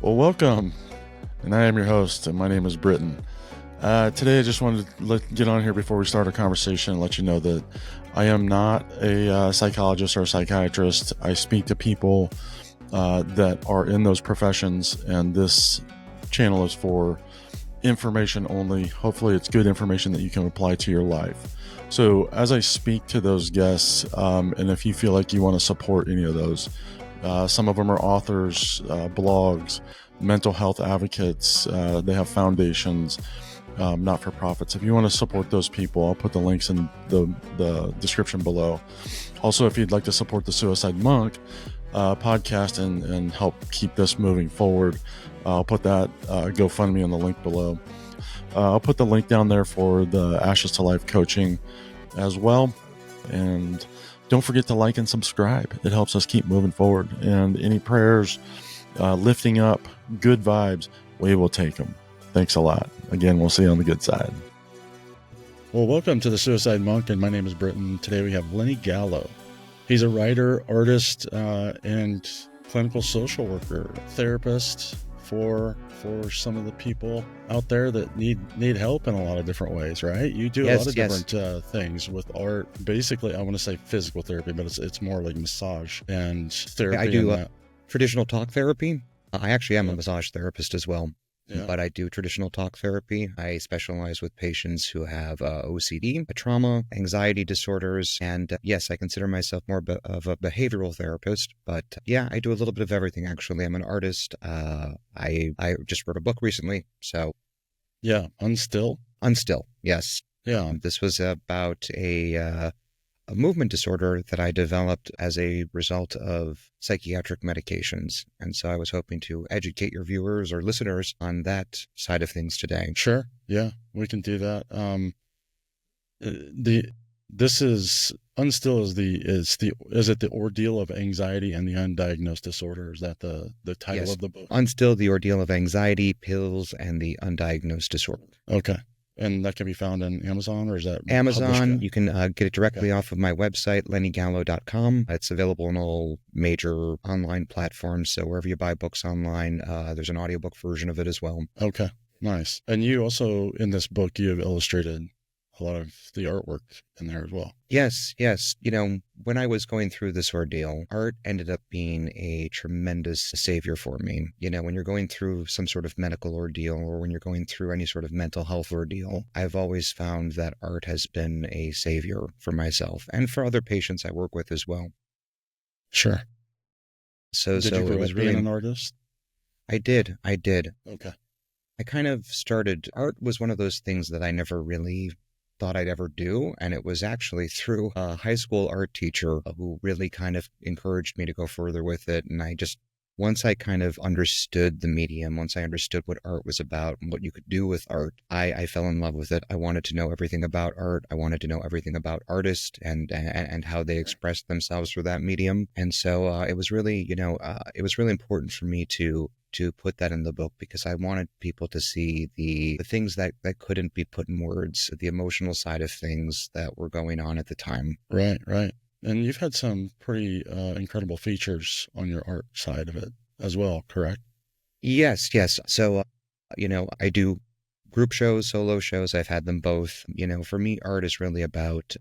Well, welcome, and I am your host, and my name is Britton. Today, I just wanted to get on here before we start our conversation and let you know that I am not a psychologist or a psychiatrist. I speak to people that are in those professions, and this channel is for information only. Hopefully, it's good information that you can apply to your life. So, as I speak to those guests, and if you feel like you want to support any of those, some of them are authors, blogs, mental health advocates. They have foundations, not-for-profits. If you want to support those people, I'll put the links in the description below. Also, if you'd like to support the Suicide Monk podcast and help keep this moving forward, I'll put that GoFundMe in the link below. I'll put the link down there for the Ashes to Life coaching as well. And don't forget to like and subscribe. It helps us keep moving forward. And any prayers, lifting up, good vibes, we will take them. Thanks a lot. Again, we'll see you on the good side. Well, welcome to the Suicide Monk, and my name is Britton. Today we have Lenny Gallo. He's a writer, artist, and clinical social worker, therapist for some of the people out there that need help in a lot of different ways, right? You do a lot of different things with art. Basically, I want to say physical therapy, but it's more like massage and therapy. I do traditional talk therapy. I actually am a massage therapist as well. Yeah. But I do traditional talk therapy. I specialize with patients who have OCD, trauma, anxiety disorders, and yes, I consider myself more of a behavioral therapist. But yeah, I do a little bit of everything. Actually, I'm an artist. I just wrote a book recently. So yeah, Unstill. Yes. Yeah. This was about a movement disorder that I developed as a result of psychiatric medications. And so I was hoping to educate your viewers or listeners on that side of things today. Sure. Yeah, we can do that. This is Unstill is it the ordeal of anxiety and the undiagnosed disorder? Is that the title of the book? Unstill, the ordeal of anxiety, pills, and the undiagnosed disorder. Okay. And that can be found on Amazon, or is that Amazon? You can get it directly off of my website, lennygallo.com. It's available on all major online platforms. So wherever you buy books online, there's an audiobook version of it as well. Okay, nice. And you also, in this book, you have illustrated a lot of the artwork in there as well. Yes. You know, when I was going through this ordeal, art ended up being a tremendous savior for me. You know, when you're going through some sort of medical ordeal or when you're going through any sort of mental health ordeal, I've always found that art has been a savior for myself and for other patients I work with as well. Sure. So did you grow it was up really being an artist? I did. Okay. I kind of started, art was one of those things that I never really thought I'd ever do. And it was actually through a high school art teacher who really kind of encouraged me to go further with it. And once I kind of understood the medium, once I understood what art was about and what you could do with art, I fell in love with it. I wanted to know everything about art. I wanted to know everything about artists and how they expressed themselves through that medium. And so it was really, it was really important for me to put that in the book because I wanted people to see the things that couldn't be put in words, the emotional side of things that were going on at the time. Right. And you've had some pretty incredible features on your art side of it as well, correct? Yes. So, I do group shows, solo shows. I've had them both. For me, art is really about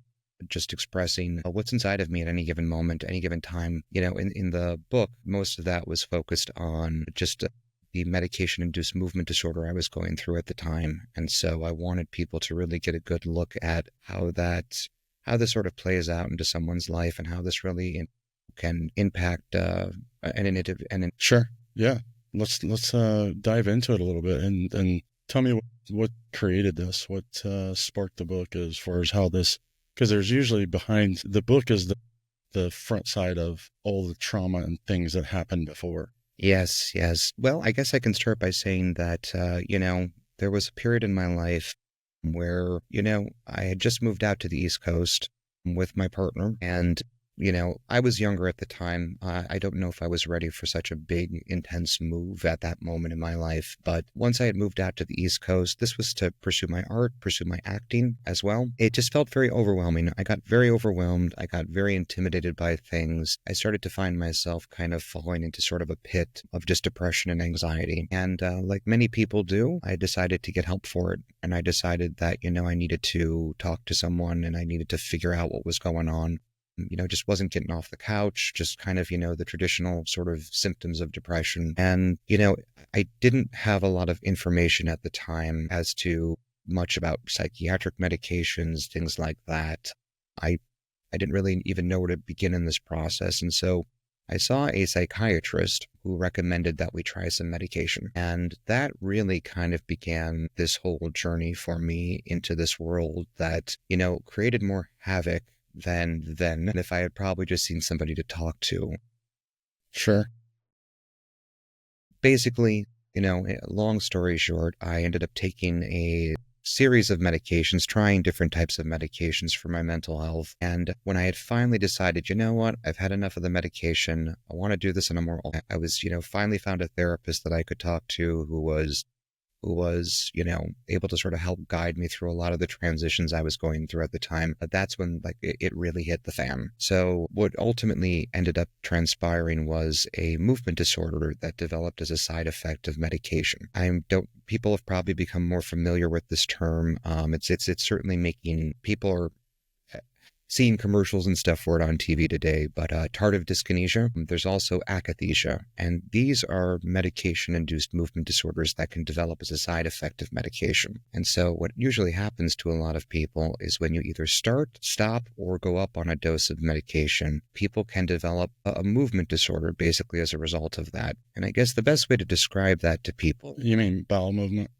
just expressing what's inside of me at any given moment, any given time. In the book, most of that was focused on just the medication-induced movement disorder I was going through at the time. And so I wanted people to really get a good look at how this sort of plays out into someone's life and how this really can impact Sure. Yeah. Let's dive into it a little bit and tell me what created this, what sparked the book as far as how this. Because there's usually behind the book is the front side of all the trauma and things that happened before. Yes. Well, I guess I can start by saying that, there was a period in my life where, I had just moved out to the East Coast with my partner. And, I was younger at the time. I don't know if I was ready for such a big, intense move at that moment in my life. But once I had moved out to the East Coast, this was to pursue my art, pursue my acting as well. It just felt very overwhelming. I got very overwhelmed. I got very intimidated by things. I started to find myself kind of falling into sort of a pit of just depression and anxiety. And like many people do, I decided to get help for it. And I decided that, I needed to talk to someone and I needed to figure out what was going on. Just wasn't getting off the couch, just kind of, the traditional sort of symptoms of depression. And, I didn't have a lot of information at the time as to much about psychiatric medications, things like that. I, I didn't really even know where to begin in this process. And so I saw a psychiatrist who recommended that we try some medication. And that really kind of began this whole journey for me into this world that, created more havoc than if I had probably just seen somebody to talk to. Sure. Basically, long story short, I ended up taking a series of medications, trying different types of medications for my mental health. And when I had finally decided, what, I've had enough of the medication, I want to do this on a more, I was, finally found a therapist that I could talk to who was, able to sort of help guide me through a lot of the transitions I was going through at the time. But that's when it really hit the fan. So what ultimately ended up transpiring was a movement disorder that developed as a side effect of medication. People have probably become more familiar with this term. It's certainly making people are seeing commercials and stuff for it on TV today, but tardive dyskinesia, there's also akathisia, and these are medication-induced movement disorders that can develop as a side effect of medication. And so what usually happens to a lot of people is when you either start, stop, or go up on a dose of medication, people can develop a movement disorder basically as a result of that. And I guess the best way to describe that to people... You mean bowel movement?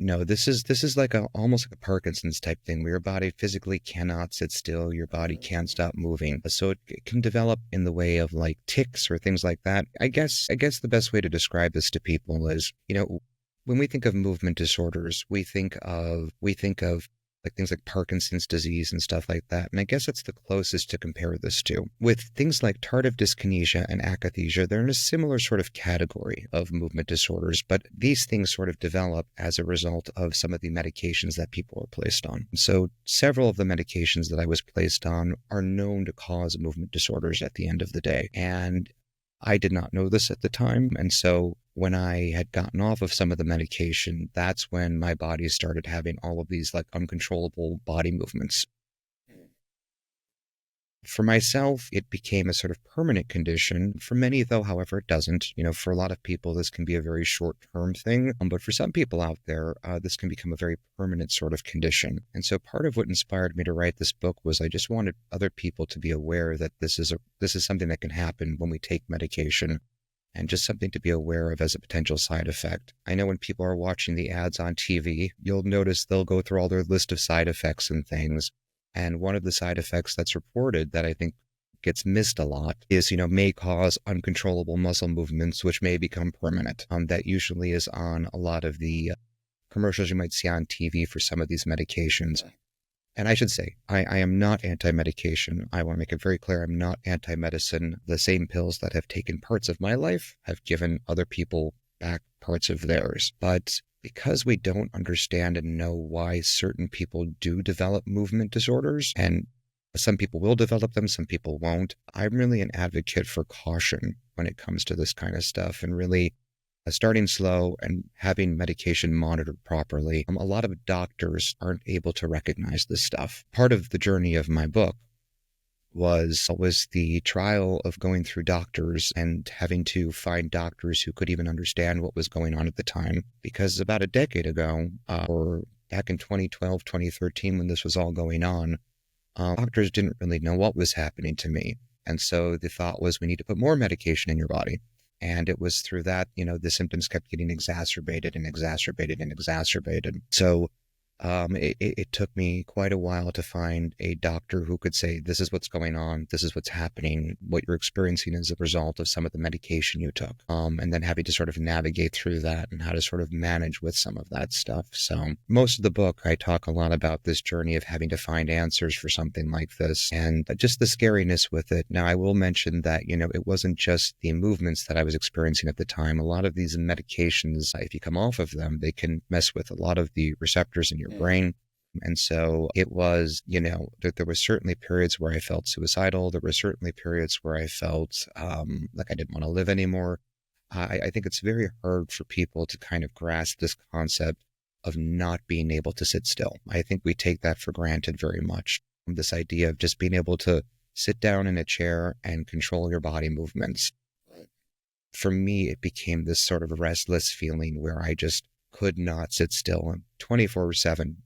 No, this is like almost like a Parkinson's type thing where your body physically cannot sit still, your body can't stop moving. So it can develop in the way of like tics or things like that. I guess the best way to describe this to people is, when we think of movement disorders, we think of like things like Parkinson's disease and stuff like that. And I guess that's the closest to compare this to. With things like tardive dyskinesia and akathisia, they're in a similar sort of category of movement disorders, but these things sort of develop as a result of some of the medications that people are placed on. So several of the medications that I was placed on are known to cause movement disorders at the end of the day. And I did not know this at the time. And so when I had gotten off of some of the medication, that's when my body started having all of these like uncontrollable body movements. For myself, it became a sort of permanent condition. For many, though, however, it doesn't. For a lot of people, this can be a very short-term thing. But for some people out there, this can become a very permanent sort of condition. And so part of what inspired me to write this book was I just wanted other people to be aware that this is something that can happen when we take medication, and just something to be aware of as a potential side effect. I know when people are watching the ads on TV, you'll notice they'll go through all their list of side effects and things. And one of the side effects that's reported that I think gets missed a lot is, may cause uncontrollable muscle movements, which may become permanent. That usually is on a lot of the commercials you might see on TV for some of these medications. And I should say, I am not anti-medication. I want to make it very clear, I'm not anti-medicine. The same pills that have taken parts of my life have given other people back parts of theirs. But because we don't understand and know why certain people do develop movement disorders, and some people will develop them, some people won't, I'm really an advocate for caution when it comes to this kind of stuff, and really starting slow and having medication monitored properly. A lot of doctors aren't able to recognize this stuff. Part of the journey of my book was the trial of going through doctors and having to find doctors who could even understand what was going on at the time. Because about a decade ago, or back in 2012, 2013, when this was all going on, doctors didn't really know what was happening to me. And so the thought was, we need to put more medication in your body. And it was through that, the symptoms kept getting exacerbated and exacerbated and exacerbated. So It took me quite a while to find a doctor who could say, this is what's going on, this is what's happening, what you're experiencing as a result of some of the medication you took, and then having to sort of navigate through that and how to sort of manage with some of that stuff. So most of the book, I talk a lot about this journey of having to find answers for something like this and just the scariness with it. Now, I will mention that, it wasn't just the movements that I was experiencing at the time. A lot of these medications, if you come off of them, they can mess with a lot of the receptors in your brain. And so it was, there were certainly periods where I felt suicidal. There were certainly periods where I felt like I didn't want to live anymore. I think it's very hard for people to kind of grasp this concept of not being able to sit still. I think we take that for granted very much. This idea of just being able to sit down in a chair and control your body movements. For me, it became this sort of restless feeling where I just could not sit still. 24/7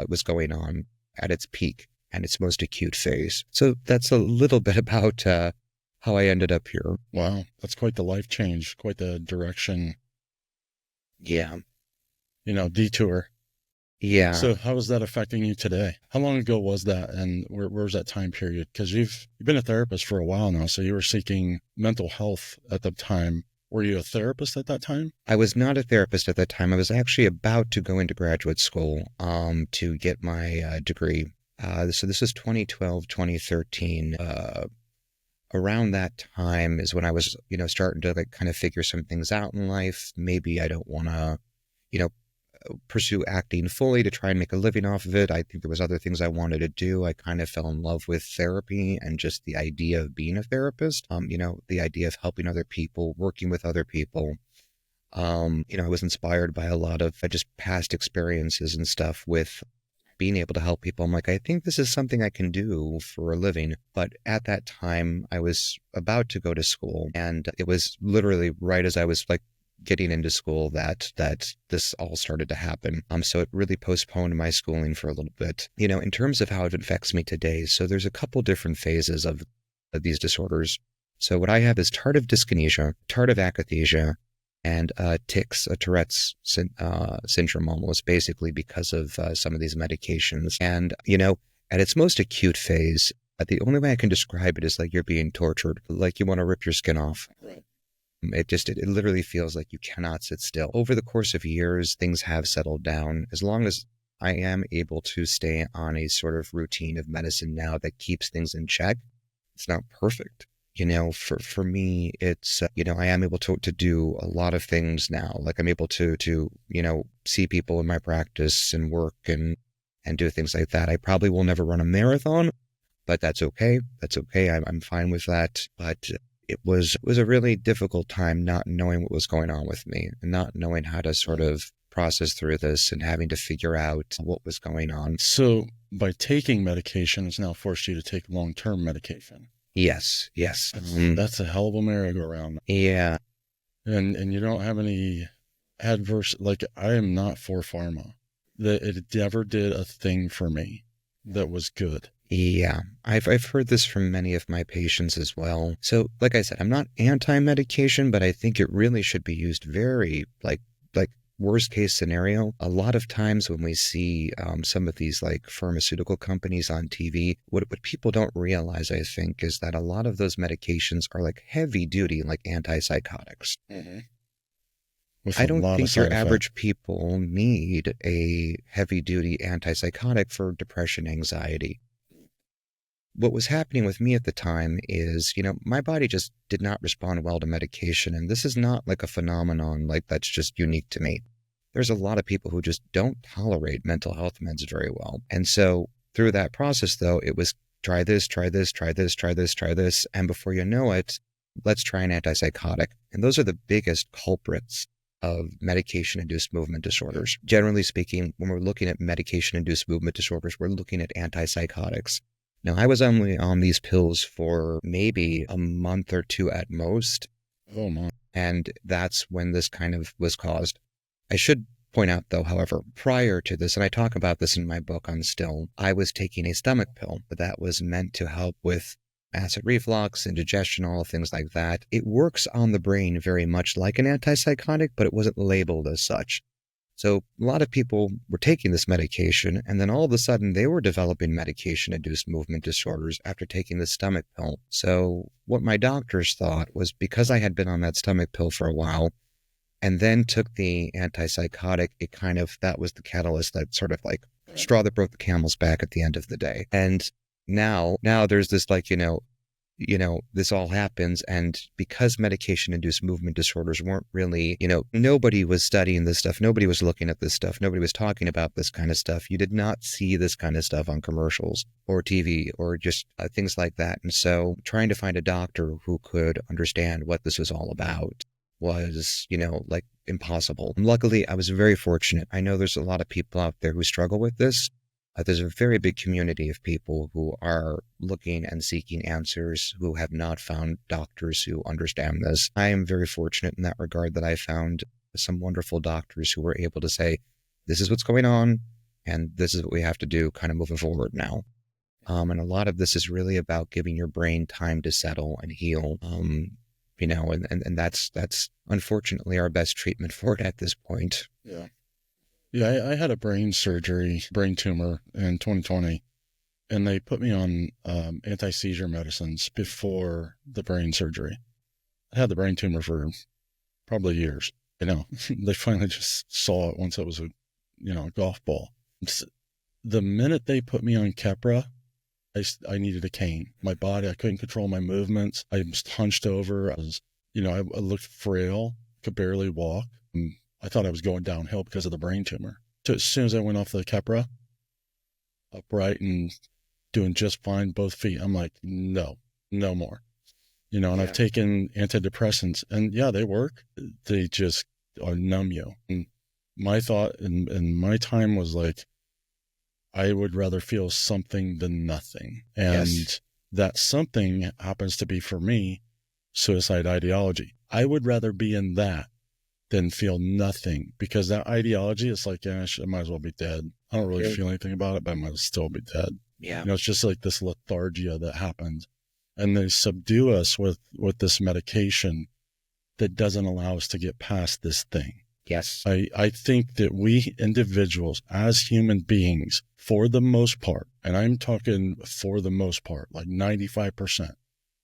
was going on at its peak and its most acute phase. So that's a little bit about how I ended up here. Wow, that's quite the life change, quite the direction. Yeah. Detour. Yeah. So how is that affecting you today? How long ago was that, and where's that time period? Because you've been a therapist for a while now, so you were seeking mental health at the time. Were you a therapist at that time? I was not a therapist at that time. I was actually about to go into graduate school to get my degree. So this was 2012, 2013. Around that time is when I was, starting to kind of figure some things out in life. Maybe I don't want to, pursue acting fully to try and make a living off of it. I think there was other things I wanted to do. I kind of fell in love with therapy and just the idea of being a therapist, the idea of helping other people, working with other people. I was inspired by a lot of just past experiences and stuff with being able to help people. I'm like, I think this is something I can do for a living. But at that time, I was about to go to school, and it was literally right as I was getting into school that this all started to happen. So it really postponed my schooling for a little bit. In terms of how it affects me today, so there's a couple different phases of these disorders. So what I have is tardive dyskinesia, tardive akathisia, and tics, a Tourette's syndrome almost, basically because of some of these medications. And, at its most acute phase, the only way I can describe it is like you're being tortured, like you want to rip your skin off. Right. It literally feels like you cannot sit still. Over the course of years, things have settled down. As long as I am able to stay on a sort of routine of medicine now that keeps things in check, it's not perfect. For me, it's, I am able to do a lot of things now. Like I'm able to see people in my practice and work and do things like that. I probably will never run a marathon, but that's okay. That's okay. I'm fine with that. But it was a really difficult time not knowing what was going on with me and not knowing how to sort of process through this and having to figure out what was going on. So by taking medication, it's now forced you to take long-term medication. Yes. That's a hell of a merry-go-round. Yeah. And you don't have any adverse, I am not for pharma. It never did a thing for me that was good. Yeah, I've heard this from many of my patients as well. So, like I said, I'm not anti-medication, but I think it really should be used very, like worst case scenario. A lot of times when we see some of these pharmaceutical companies on TV, what people don't realize, I think, is that a lot of those medications are heavy duty, antipsychotics. Mm-hmm. I don't think your average people need a heavy duty antipsychotic for depression, anxiety. What was happening with me at the time is, my body just did not respond well to medication. And this is not a phenomenon that's just unique to me. There's a lot of people who just don't tolerate mental health meds very well. And so through that process, though, it was try this, try this, try this, try this, try this. And before you know it, let's try an antipsychotic. And those are the biggest culprits of medication-induced movement disorders. Generally speaking, when we're looking at medication-induced movement disorders, we're looking at antipsychotics. Now, I was only on these pills for maybe a month or two at most. Oh, my. And that's when this kind of was caused. I should point out, though, however, prior to this, and I talk about this in my book on Still, I was taking a stomach pill that was meant to help with acid reflux, indigestion, all things like that. It works on the brain very much like an antipsychotic, but it wasn't labeled as such. So a lot of people were taking this medication, and then all of a sudden they were developing medication-induced movement disorders after taking the stomach pill. So what my doctors thought was, because I had been on that stomach pill for a while and then took the antipsychotic, that was the catalyst, that sort of like straw that broke the camel's back at the end of the day. And now there's this, like, this all happens. And because medication induced movement disorders weren't really, nobody was studying this stuff. Nobody was looking at this stuff. Nobody was talking about this kind of stuff. You did not see this kind of stuff on commercials or TV or just things like that. And so trying to find a doctor who could understand what this was all about was, like, impossible. And luckily, I was very fortunate. I know there's a lot of people out there who struggle with this. There's a very big community of people who are looking and seeking answers, who have not found doctors who understand this. I am very fortunate in that regard, that I found some wonderful doctors who were able to say, this is what's going on, and this is what we have to do kind of moving forward now. And a lot of this is really about giving your brain time to settle and heal. And that's unfortunately our best treatment for it at this point. Yeah. Yeah, I had a brain tumor in 2020, and they put me on anti-seizure medicines before the brain surgery. I had the brain tumor for probably years. They finally just saw it once it was a golf ball. The minute they put me on Keppra, I needed a cane. My body, I couldn't control my movements. I was hunched over. I looked frail, could barely walk. I thought I was going downhill because of the brain tumor. So as soon as I went off the Keppra, upright and doing just fine, both feet, I'm like, no more. And yeah. I've taken antidepressants, and yeah, they work. They just numb you. And my thought and my time was like, I would rather feel something than nothing. And that something happens to be, for me, suicide ideology. I would rather be in that than feel nothing, because that ideology is like, I might as well be dead. I don't really feel anything about it, but I might still be dead. Yeah. It's just like this lethargia that happens. And they subdue us with this medication that doesn't allow us to get past this thing. Yes. I think that we individuals as human beings, for the most part, and I'm talking for the most part, like 95%,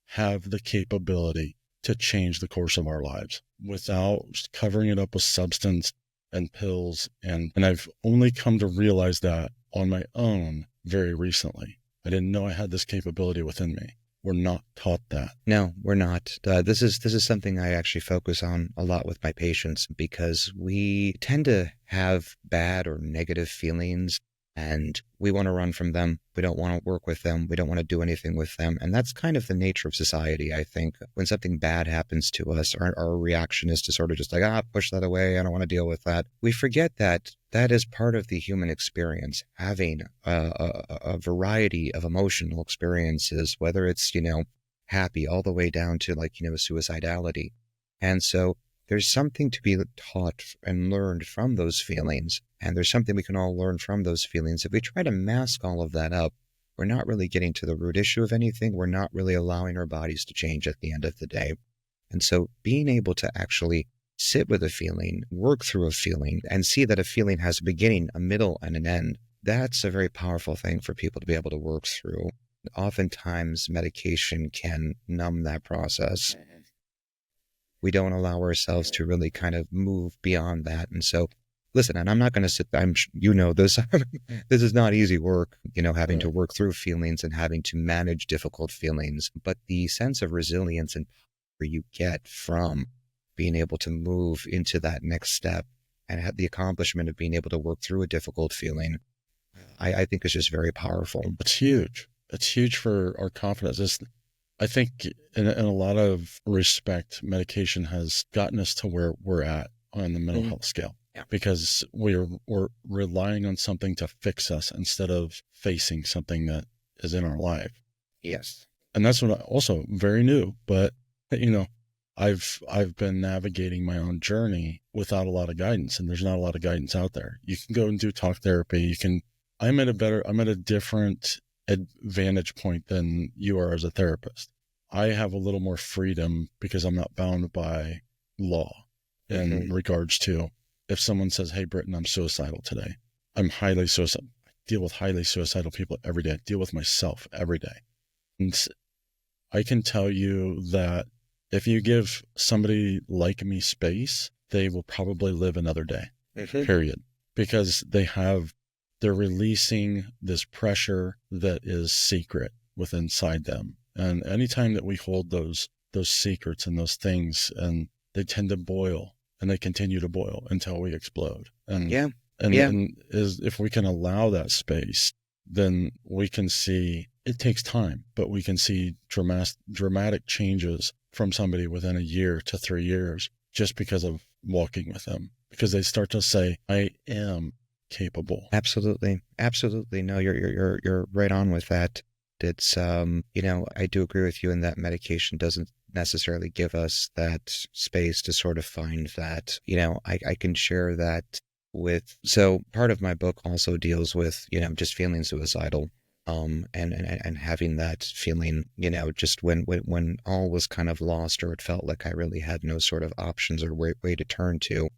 have the capability to change the course of our lives without covering it up with substance and pills. And I've only come to realize that on my own very recently. I didn't know I had this capability within me. We're not taught that. No, we're not. This is something I actually focus on a lot with my patients, because we tend to have bad or negative feelings, and we want to run from them. We don't want to work with them. We don't want to do anything with them. And that's kind of the nature of society, I think. When something bad happens to us, our reaction is to sort of just like, push that away. I don't want to deal with that. We forget that that is part of the human experience, having a variety of emotional experiences, whether it's, happy all the way down to, like, suicidality. And so there's something to be taught and learned from those feelings. And there's something we can all learn from those feelings. If we try to mask all of that up, we're not really getting to the root issue of anything. We're not really allowing our bodies to change at the end of the day. And so being able to actually sit with a feeling, work through a feeling, and see that a feeling has a beginning, a middle, and an end, that's a very powerful thing for people to be able to work through. Oftentimes, medication can numb that process. We don't allow ourselves to really kind of move beyond that. And so, listen, and I'm not going to sit there, this, this is not easy work, having to work through feelings and having to manage difficult feelings, but the sense of resilience and power you get from being able to move into that next step and have the accomplishment of being able to work through a difficult feeling, I think is just very powerful. It's huge. It's huge for our confidence. I think in a lot of respect, medication has gotten us to where we're at on the mental health scale, because we're relying on something to fix us instead of facing something that is in our life. Yes. And that's what also very new, but I've been navigating my own journey without a lot of guidance, and there's not a lot of guidance out there. You can go and do talk therapy. I'm at a different advantage point than you are as a therapist. I have a little more freedom because I'm not bound by law in regards to if someone says, hey, Britton, I'm suicidal today. I'm highly suicidal. I deal with highly suicidal people every day. I deal with myself every day. And I can tell you that if you give somebody like me space, they will probably live another day, period. Because they're releasing this pressure that is secret within inside them. And anytime that we hold those secrets and those things, and they tend to boil and they continue to boil until we explode. And if we can allow that space, then we can see, it takes time, but we can see dramatic changes from somebody within a year to 3 years just because of walking with them, because they start to say, I am capable. Absolutely. No, you're right on with that. It's, I do agree with you in that medication doesn't necessarily give us that space to sort of find that, I can share that so part of my book also deals with, just feeling suicidal, and having that feeling, just when all was kind of lost, or it felt like I really had no sort of options or way to turn to.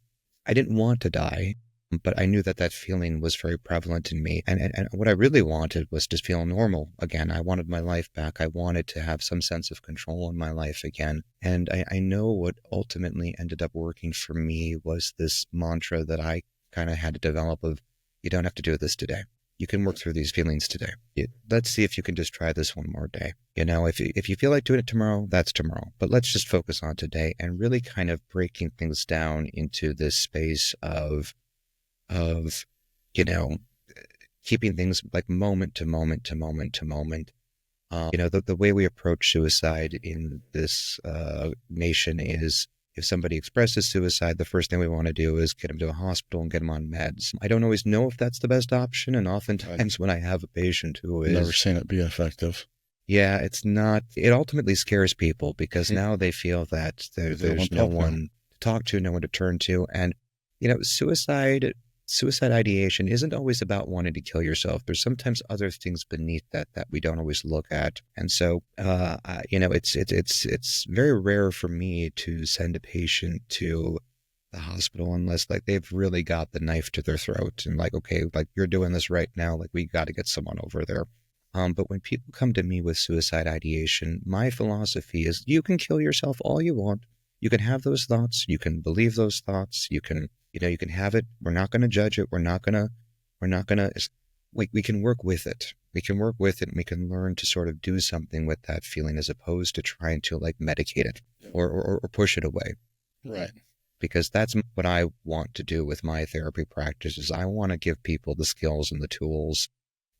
I didn't want to die, but I knew that feeling was very prevalent in me. And what I really wanted was to feel normal again. I wanted my life back. I wanted to have some sense of control in my life again. And I know what ultimately ended up working for me was this mantra that I kind of had to develop of, you don't have to do this today. You can work through these feelings today. Let's see if you can just try this one more day. If you feel like doing it tomorrow, that's tomorrow. But let's just focus on today and really kind of breaking things down into this space of keeping things like moment to moment to moment to moment. The way we approach suicide in this nation is, if somebody expresses suicide, the first thing we want to do is get them to a hospital and get them on meds. I don't always know if that's the best option. And oftentimes when I have a patient who is... Never seen it be effective. Yeah, it's not. It ultimately scares people because now they feel that there's no one to talk to, no one to turn to. And, suicide ideation isn't always about wanting to kill yourself. There's sometimes other things beneath that we don't always look at. And so, it's very rare for me to send a patient to the hospital unless like they've really got the knife to their throat and like, okay, like you're doing this right now. Like we got to get someone over there. But when people come to me with suicide ideation, my philosophy is you can kill yourself all you want. You can have those thoughts. You can believe those thoughts. You can have it. We're not going to judge it. We can work with it. We can work with it and we can learn to sort of do something with that feeling as opposed to trying to like medicate it or push it away. Right. Because that's what I want to do with my therapy practice is I want to give people the skills and the tools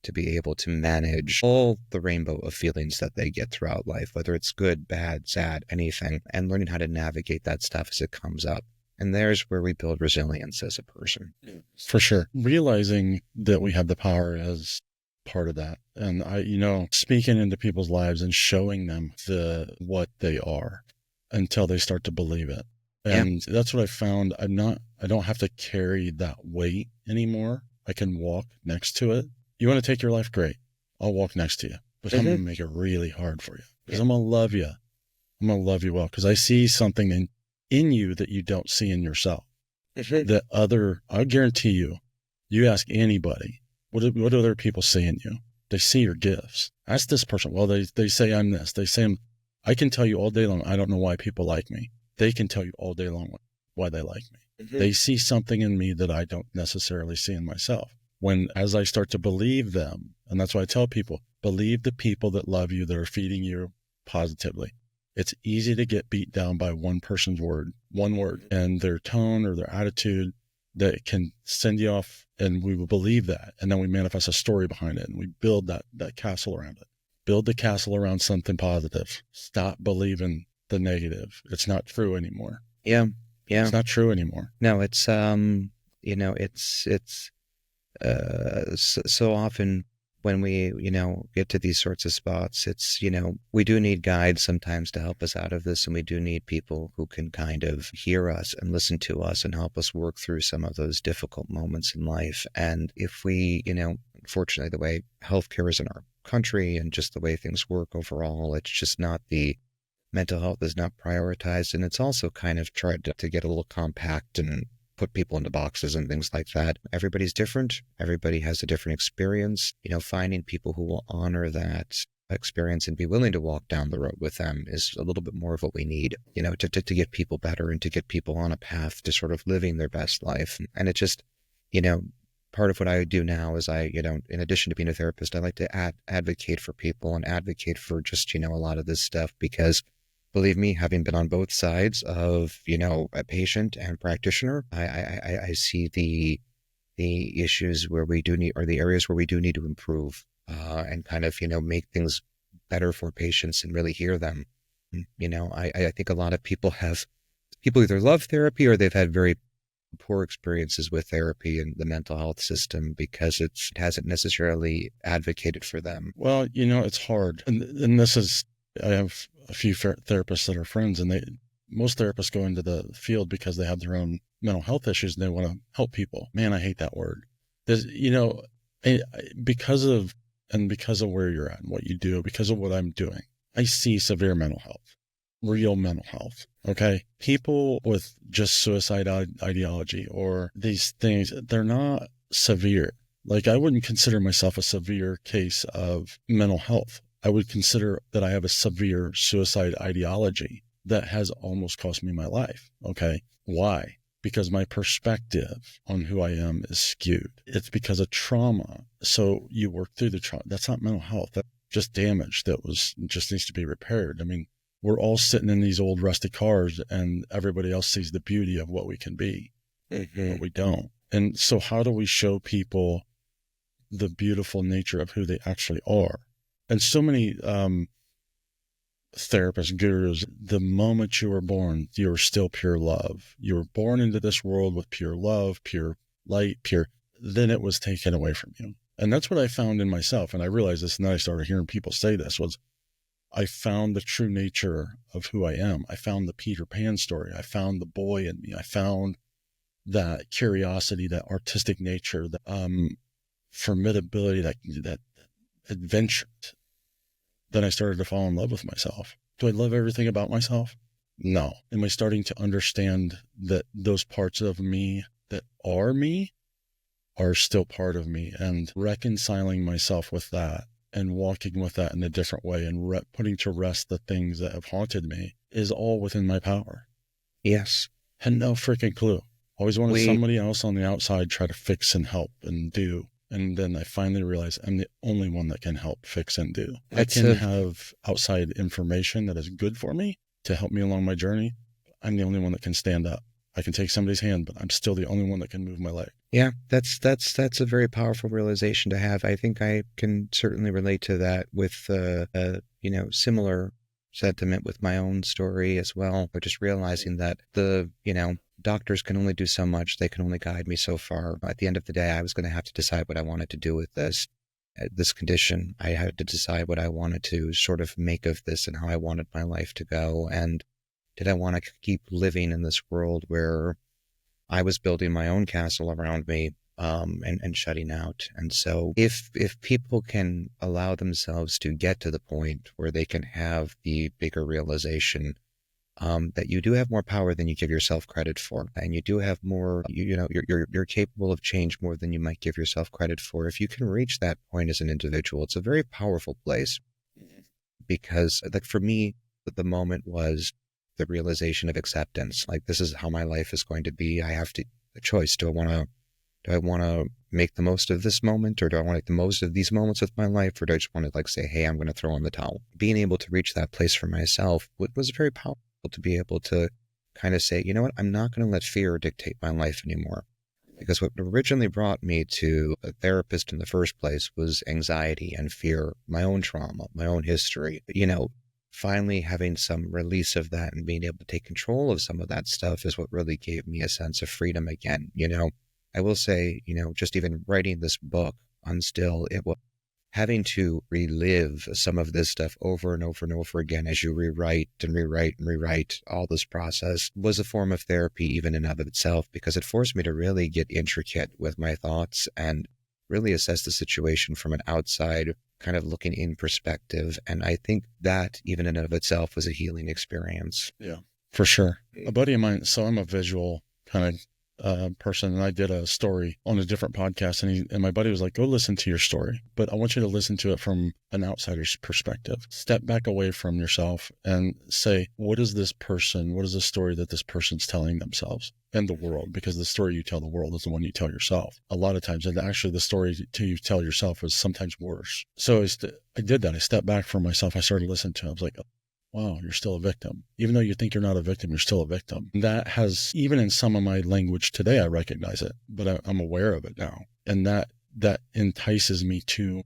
to be able to manage all the rainbow of feelings that they get throughout life, whether it's good, bad, sad, anything, and learning how to navigate that stuff as it comes up. And there's where we build resilience as a person. For sure. Realizing that we have the power as part of that. And speaking into people's lives and showing them what they are until they start to believe it. And that's what I found. I don't have to carry that weight anymore. I can walk next to it. You want to take your life? Great. I'll walk next to you, but I'm going to make it really hard for you because I'm going to love you. I'm going to love you well because I see something in you that you don't see in yourself. I guarantee you ask anybody, what do other people see in you? They see your gifts. Ask this person. Well, they say I'm this. They say I can tell you all day long, I don't know why people like me. They can tell you all day long why they like me. They see something in me that I don't necessarily see in myself. As I start to believe them, and that's why I tell people, believe the people that love you, that are feeding you positively. It's easy to get beat down by one person's one word, and their tone or their attitude that can send you off, and we will believe that. And then we manifest a story behind it, and we build that castle around it. Build the castle around something positive. Stop believing the negative. It's not true anymore. Yeah. It's not true anymore. No, it's, so often when we, get to these sorts of spots, it's, we do need guides sometimes to help us out of this. And we do need people who can kind of hear us and listen to us and help us work through some of those difficult moments in life. And if we, unfortunately, the way healthcare is in our country and just the way things work overall, it's just not mental health is not prioritized. And it's also kind of tried to get a little compact and put people into boxes and things like that. Everybody's different. Everybody has a different experience. Finding people who will honor that experience and be willing to walk down the road with them is a little bit more of what we need, to get people better and to get people on a path to sort of living their best life. And it just, part of what I do now is in addition to being a therapist, I like to advocate for people and advocate for just, a lot of this stuff, because believe me, having been on both sides of, a patient and practitioner, I see the issues where we do need, or the areas where we do need to improve, and kind of, make things better for patients and really hear them. I think a lot of people either love therapy or they've had very poor experiences with therapy and the mental health system because it hasn't necessarily advocated for them. Well, it's hard. And this is, I have a few therapists that are friends, and most therapists go into the field because they have their own mental health issues and they want to help people. Man, I hate that word. There's, because of where you're at and what you do, because of what I'm doing, I see severe mental health, real mental health. Okay. People with just suicide ideology or these things, they're not severe. Like, I wouldn't consider myself a severe case of mental health. I would consider that I have a severe suicide ideology that has almost cost me my life. Okay. Why? Because my perspective on who I am is skewed. It's because of trauma. So you work through the trauma. That's not mental health. That's just damage that just needs to be repaired. I mean, we're all sitting in these old rusty cars and everybody else sees the beauty of what we can be, but we don't. And so how do we show people the beautiful nature of who they actually are? And so many therapists, gurus, the moment you were born, you were still pure love. You were born into this world with pure love, pure light, then it was taken away from you. And that's what I found in myself. And I realized this, and then I started hearing people say this, was I found the true nature of who I am. I found the Peter Pan story. I found the boy in me. I found that curiosity, that artistic nature, that formidability, that adventure. Then I started to fall in love with myself. Do I love everything about myself? No. Am I starting to understand that those parts of me that are me are still part of me, and reconciling myself with that and walking with that in a different way and putting to rest the things that have haunted me is all within my power. Yes. Had no freaking clue. Always wanted somebody else on the outside try to fix and help and do. And then I finally realized I'm the only one that can help fix and do. I can have outside information that is good for me to help me along my journey. I'm the only one that can stand up. I can take somebody's hand, but I'm still the only one that can move my leg. Yeah, that's a very powerful realization to have. I think I can certainly relate to that with similar sentiment with my own story as well. But just realizing that doctors can only do so much. They can only guide me so far. At the end of the day, I was going to have to decide what I wanted to do with this condition. I had to decide what I wanted to sort of make of this and how I wanted my life to go. And did I want to keep living in this world where I was building my own castle around me, and shutting out? And so if people can allow themselves to get to the point where they can have the bigger realization that you do have more power than you give yourself credit for, and you do have more, you're capable of change more than you might give yourself credit for. If you can reach that point as an individual, it's a very powerful place, because like for me, the moment was the realization of acceptance. Like, this is how my life is going to be. I have a choice. Do I want to make the most of this moment, or do I want to make the most of these moments of my life, or do I just want to say, hey, I'm going to throw in the towel? Being able to reach that place for myself was very powerful, to be able to kind of say, you know what, I'm not going to let fear dictate my life anymore. Because what originally brought me to a therapist in the first place was anxiety and fear, my own trauma, my own history. Finally having some release of that and being able to take control of some of that stuff is what really gave me a sense of freedom again. I will say, just even writing this book on Still, it was having to relive some of this stuff over and over and over again as you rewrite and rewrite and rewrite. All this process was a form of therapy even in and of itself, because it forced me to really get intricate with my thoughts and really assess the situation from an outside kind of looking in perspective. And I think that even in and of itself was a healing experience. Yeah, for sure. A buddy of mine, so I'm a visual kind of person, and I did a story on a different podcast, and my buddy was like, go listen to your story, but I want you to listen to it from an outsider's perspective. Step back away from yourself and say, what is the story that this person's telling themselves and the world? Because the story you tell the world is the one you tell yourself a lot of times. And actually the story you tell yourself is sometimes worse. So I did that. I stepped back from myself. I started listening to it. I was like, wow, you're still a victim. Even though you think you're not a victim, you're still a victim. That has, even in some of my language today, I recognize it, but I'm aware of it now. And that entices me to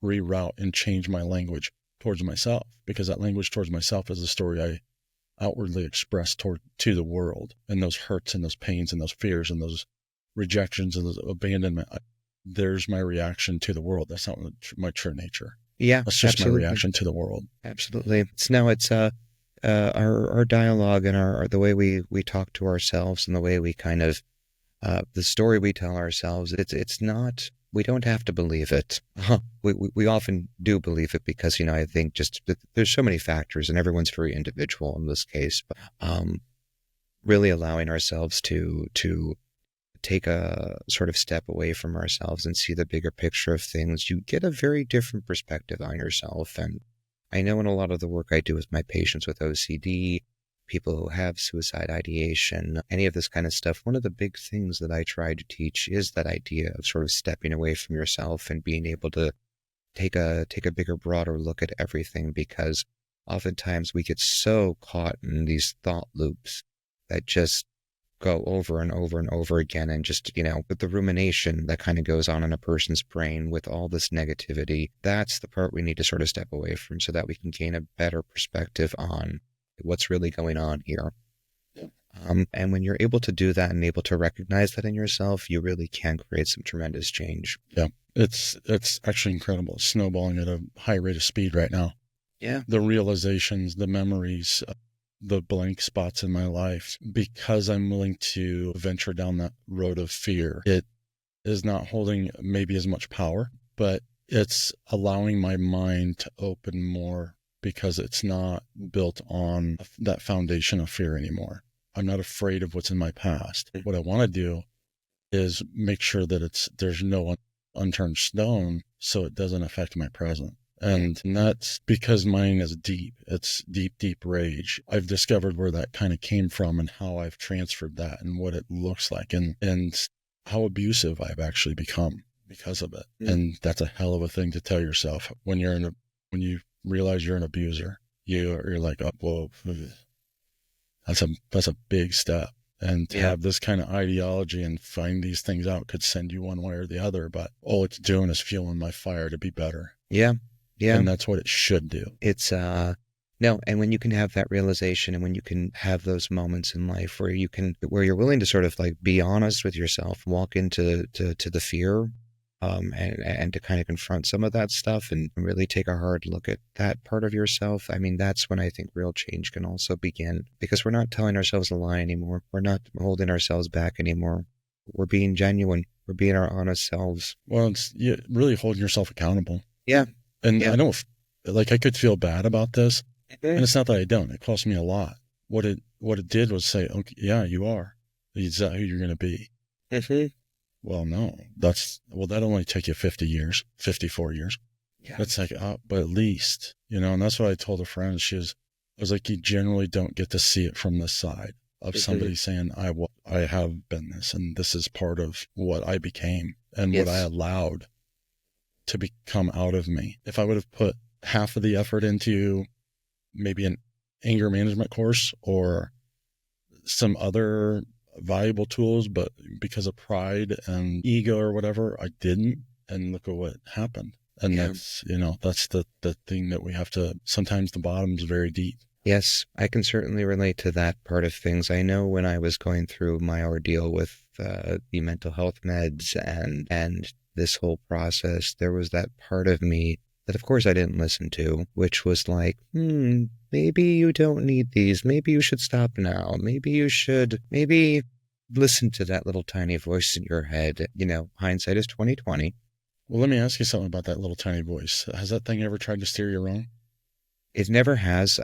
reroute and change my language towards myself, because that language towards myself is the story I outwardly express to the world. And those hurts and those pains and those fears and those rejections and those abandonment, there's my reaction to the world. That's not my true nature. Yeah, that's just absolutely. my reaction to the world. Absolutely. It's our dialogue and the way we talk to ourselves and the way we kind of the story we tell ourselves. It's not. We don't have to believe it. We often do believe it because I think just there's so many factors and everyone's very individual in this case. But really allowing ourselves to take a sort of step away from ourselves and see the bigger picture of things, you get a very different perspective on yourself. And I know in a lot of the work I do with my patients with OCD, people who have suicide ideation, any of this kind of stuff, one of the big things that I try to teach is that idea of sort of stepping away from yourself and being able to take a bigger, broader look at everything, because oftentimes we get so caught in these thought loops that just go over and over and over again, and just, with the rumination that kind of goes on in a person's brain with all this negativity, that's the part we need to sort of step away from so that we can gain a better perspective on what's really going on here. Yeah. And when you're able to do that and able to recognize that in yourself, you really can create some tremendous change. Yeah, it's actually incredible. It's snowballing at a high rate of speed right now. Yeah. The realizations, the memories, the blank spots in my life, because I'm willing to venture down that road of fear. It is not holding maybe as much power, but it's allowing my mind to open more, because it's not built on that foundation of fear anymore. I'm not afraid of what's in my past. What I want to do is make sure that there's no unturned stone, so it doesn't affect my present. And that's because mine is deep. It's deep, deep rage. I've discovered where that kind of came from and how I've transferred that and what it looks like, and how abusive I've actually become because of it. And that's a hell of a thing to tell yourself when you realize you're an abuser. You're like, oh, whoa, that's a big step. And to have this kind of ideology and find these things out could send you one way or the other, but all it's doing is fueling my fire to be better. Yeah. Yeah. And that's what it should do. It's, no, and when you can have that realization and when you can have those moments in life where you're willing to sort of like be honest with yourself, walk into the fear, and to kind of confront some of that stuff and really take a hard look at that part of yourself. I mean, that's when I think real change can also begin, because we're not telling ourselves a lie anymore. We're not holding ourselves back anymore. We're being genuine. We're being our honest selves. Well, it's really holding yourself accountable. Yeah. And I don't, like, I could feel bad about this, and it's not that I don't. It costs me a lot. What it did was say, okay, yeah, you are. Is that who you're going to be? Mm-hmm. Well, no, that'll only take you 50 years, 54 years. Yeah. That's like, but at least, and that's what I told a friend. I was like, you generally don't get to see it from the side of somebody saying, I have been this, and this is part of what I became and what I allowed to become out of me. If I would have put half of the effort into maybe an anger management course or some other valuable tools, but because of pride and ego or whatever, I didn't. And look at what happened. And that's the thing that we have to, sometimes the bottom's very deep. Yes, I can certainly relate to that part of things. I know when I was going through my ordeal with the mental health meds and this whole process, there was that part of me that, of course, I didn't listen to, which was like, maybe you don't need these. Maybe you should stop now. Maybe listen to that little tiny voice in your head. Hindsight is 20/20. Well, let me ask you something about that little tiny voice. Has that thing ever tried to steer you wrong? It never has.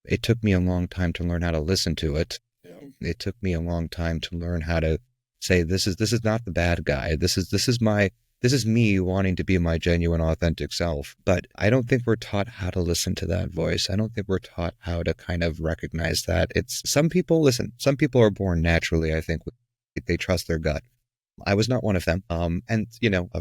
It took me a long time to learn how to listen to it. Yeah. It took me a long time to learn how to say, this is not the bad guy. This is me wanting to be my genuine, authentic self. But I don't think we're taught how to listen to that voice. I don't think we're taught how to kind of recognize that. It's some people, listen, some people are born naturally, I think, they trust their gut. I was not one of them. And,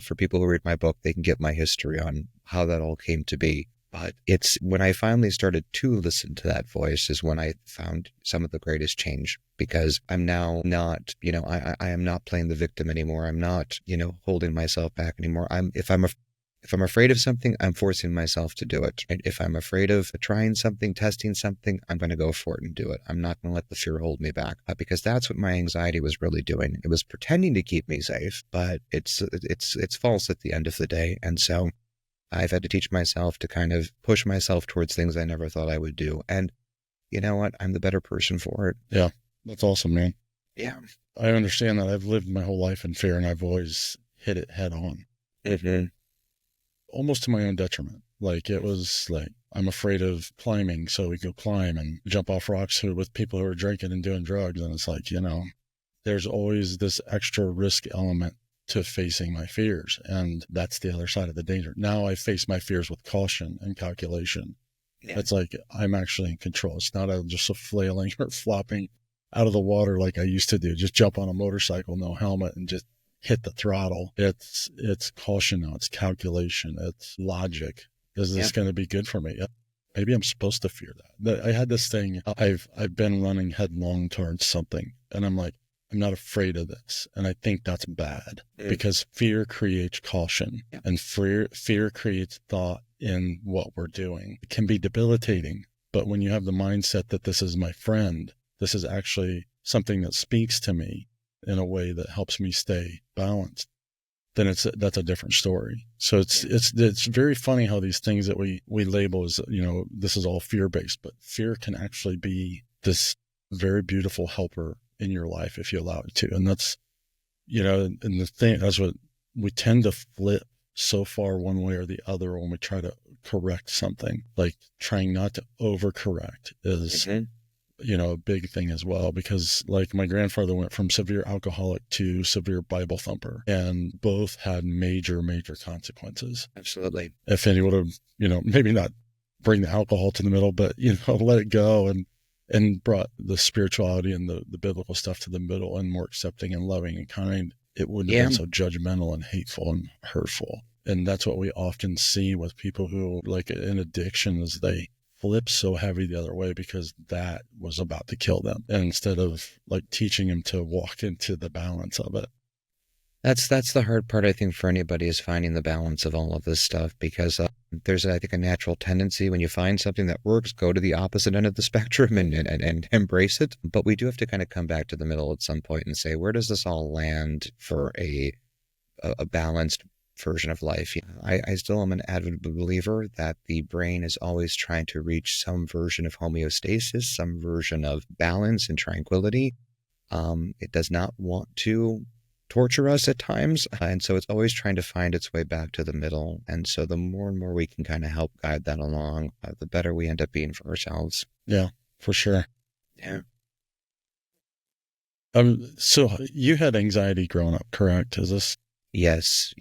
for people who read my book, they can get my history on how that all came to be. But it's when I finally started to listen to that voice is when I found some of the greatest change, because I'm now not, I am not playing the victim anymore. I'm not, holding myself back anymore. If I'm afraid of something, I'm forcing myself to do it. And if I'm afraid of trying something, testing something, I'm going to go for it and do it. I'm not going to let the fear hold me back, because that's what my anxiety was really doing. It was pretending to keep me safe, but it's false at the end of the day. And so I've had to teach myself to kind of push myself towards things I never thought I would do. And you know what? I'm the better person for it. Yeah, that's awesome, man. Yeah. I understand that. I've lived my whole life in fear, and I've always hit it head on. Mm-hmm. Almost to my own detriment. Like, it was like, I'm afraid of climbing, so we go climb and jump off rocks with people who are drinking and doing drugs. And it's like, there's always this extra risk element to facing my fears. And that's the other side of the danger. Now I face my fears with caution and calculation. Yeah. It's like I'm actually in control. It's not just a flailing or flopping out of the water like I used to do. Just jump on a motorcycle, no helmet, and just hit the throttle. It's caution now. It's calculation. It's logic. Is this going to be good for me? Maybe I'm supposed to fear that. I had this thing. I've been running headlong towards something, and I'm like, I'm not afraid of this. And I think that's bad, because fear creates caution, and fear creates thought in what we're doing. It can be debilitating, but when you have the mindset that this is my friend, this is actually something that speaks to me in a way that helps me stay balanced, then that's a different story. So it's very funny how these things that we label as, this is all fear-based, but fear can actually be this very beautiful helper in your life if you allow it to. And that's, and the thing, that's what we tend to flip so far one way or the other when we try to correct something. Like, trying not to overcorrect is, a big thing as well, because like my grandfather went from severe alcoholic to severe Bible thumper, and both had major, major consequences. Absolutely. If he would have, maybe not bring the alcohol to the middle, but, let it go and brought the spirituality and the biblical stuff to the middle, and more accepting and loving and kind, it wouldn't have been so judgmental and hateful and hurtful. And that's what we often see with people who, like in addiction, is they flip so heavy the other way because that was about to kill them. And instead of like teaching them to walk into the balance of it. That's the hard part, I think, for anybody, is finding the balance of all of this stuff, because there's, I think, a natural tendency when you find something that works, go to the opposite end of the spectrum and embrace it. But we do have to kind of come back to the middle at some point and say, where does this all land for a balanced version of life? I still am an avid believer that the brain is always trying to reach some version of homeostasis, some version of balance and tranquility. It does not want to torture us at times, and so it's always trying to find its way back to the middle. And so the more and more we can kind of help guide that along, the better we end up being for ourselves. Yeah, for sure. Yeah. So you had anxiety growing up, correct? Is this? Yes.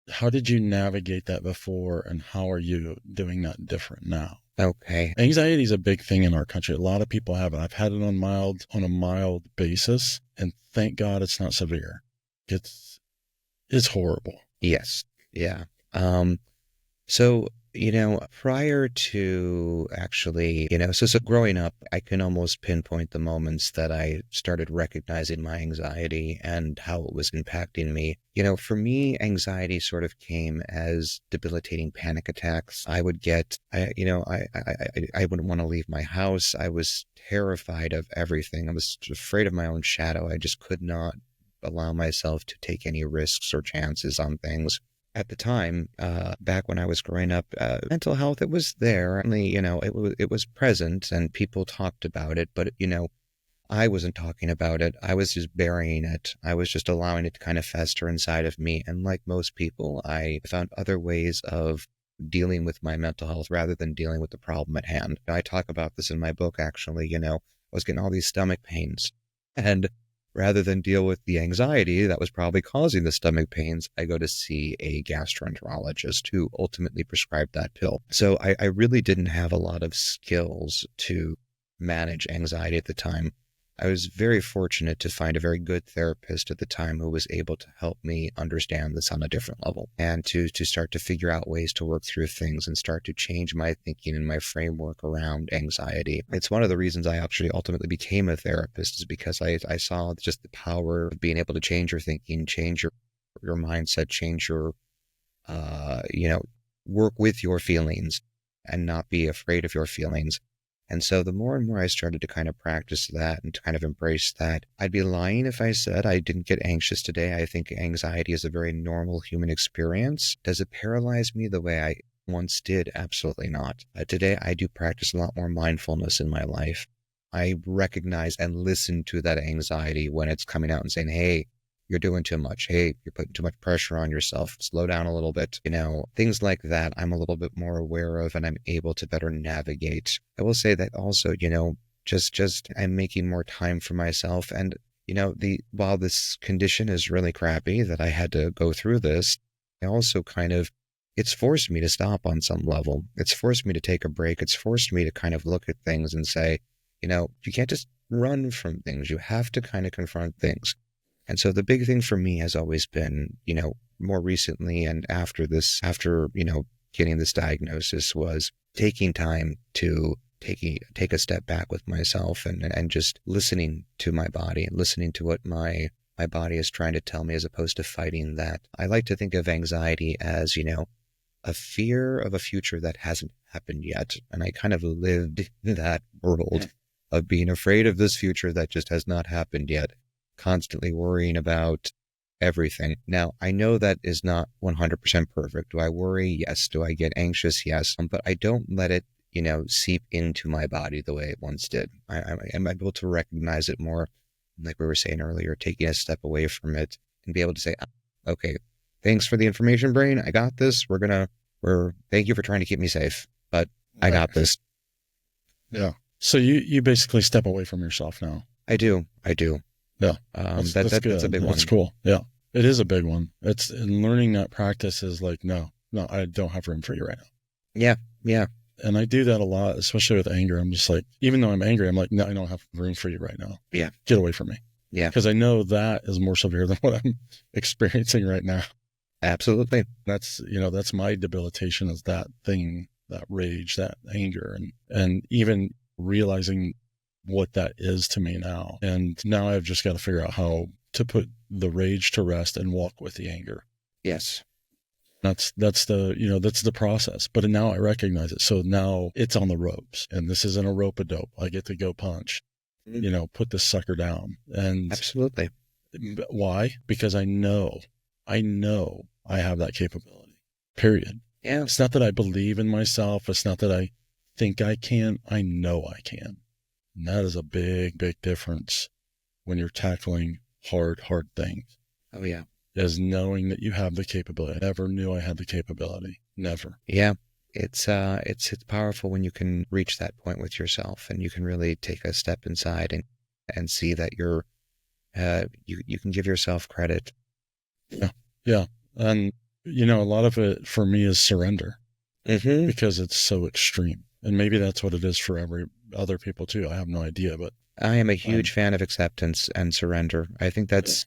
How did you navigate that before, and how are you doing that different now? Okay. Anxiety is a big thing in our country. A lot of people have it. I've had it on a mild basis, and thank God it's not severe. It's horrible. Yes. Yeah. So, prior to actually, so growing up, I can almost pinpoint the moments that I started recognizing my anxiety and how it was impacting me. For me, anxiety sort of came as debilitating panic attacks. I would get, I wouldn't want to leave my house. I was terrified of everything. I was afraid of my own shadow. I just could not allow myself to take any risks or chances on things. At the time, back when I was growing up, mental health, it was there. Only, it was present, and people talked about it, but, I wasn't talking about it. I was just burying it. I was just allowing it to kind of fester inside of me. And like most people, I found other ways of dealing with my mental health rather than dealing with the problem at hand. I talk about this in my book, actually. I was getting all these stomach pains, and rather than deal with the anxiety that was probably causing the stomach pains, I go to see a gastroenterologist who ultimately prescribed that pill. So I really didn't have a lot of skills to manage anxiety at the time. I was very fortunate to find a very good therapist at the time who was able to help me understand this on a different level and to start to figure out ways to work through things and start to change my thinking and my framework around anxiety. It's one of the reasons I actually ultimately became a therapist, is because I saw just the power of being able to change your thinking, change your mindset, change your, work with your feelings and not be afraid of your feelings. And so the more and more I started to kind of practice that and to kind of embrace that, I'd be lying if I said I didn't get anxious today. I think anxiety is a very normal human experience. Does it paralyze me the way I once did? Absolutely not. Today, I do practice a lot more mindfulness in my life. I recognize and listen to that anxiety when it's coming out and saying, hey, you're doing too much. Hey, you're putting too much pressure on yourself. Slow down a little bit. Things like that I'm a little bit more aware of, and I'm able to better navigate. I will say that also, just I'm making more time for myself. And, while this condition is really crappy that I had to go through this, I also it's forced me to stop on some level. It's forced me to take a break. It's forced me to kind of look at things and say, you can't just run from things. You have to kind of confront things. And so the big thing for me has always been, more recently and after, getting this diagnosis, was taking time to take a step back with myself and just listening to my body and listening to what my body is trying to tell me, as opposed to fighting that. I like to think of anxiety as, a fear of a future that hasn't happened yet. And I kind of lived that world of being afraid of this future that just has not happened yet, constantly worrying about everything. Now, I know that is not 100% perfect. Do I worry? Yes. Do I get anxious? Yes. But I don't let it, seep into my body the way it once did. I'm able to recognize it more, like we were saying earlier, taking a step away from it and be able to say, okay, thanks for the information, brain. I got this. Thank you for trying to keep me safe, but I got this. Yeah. So you basically step away from yourself now. I do. Yeah. That's good. That's a big one. That's cool. Yeah. It is a big one. And learning that practice is like, no, I don't have room for you right now. Yeah. And I do that a lot, especially with anger. I'm just like, even though I'm angry, I'm like, no, I don't have room for you right now. Yeah. Get away from me. Yeah. Because I know that is more severe than what I'm experiencing right now. Absolutely. That's my debilitation, is that thing, that rage, that anger, and even realizing what that is to me now. And now I've just got to figure out how to put the rage to rest and walk with the anger. Yes. That's the process. But now I recognize it. So now it's on the ropes, and this isn't a rope-a-dope. I get to go punch, put this sucker down. And absolutely. Why? Because I know I have that capability, period. Yeah. It's not that I believe in myself. It's not that I think I can. I know I can. And that is a big, big difference when you're tackling hard things. Oh, yeah. Is knowing that you have the capability. I never knew I had the capability. Never. Yeah. It's powerful when you can reach that point with yourself and you can really take a step inside and see that you're, you can give yourself credit. Yeah. And, a lot of it for me is surrender, because it's so extreme. And maybe that's what it is for every other people too. I have no idea, but I am a huge fan of acceptance and surrender. I think that's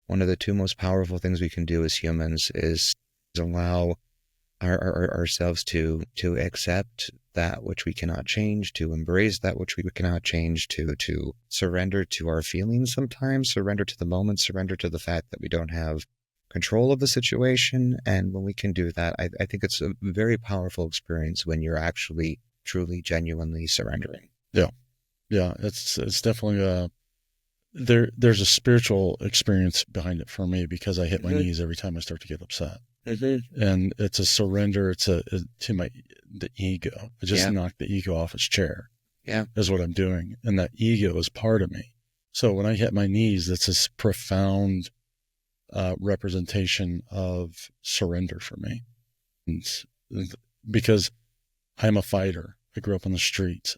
one of the two most powerful things we can do as humans, is allow ourselves to accept that which we cannot change, to embrace that which we cannot change, to surrender to our feelings sometimes, surrender to the moment, surrender to the fact that we don't have control of the situation. And when we can do that, I think it's a very powerful experience when you're actually truly, genuinely surrendering. Yeah. It's definitely there's a spiritual experience behind it for me, because I hit my knees every time I start to get upset. And it's a surrender. It's to the ego. I just knock the ego off its chair. Yeah. Is what I'm doing. And that ego is part of me. So when I hit my knees, that's this profound representation of surrender for me. And because I'm a fighter. I grew up on the streets.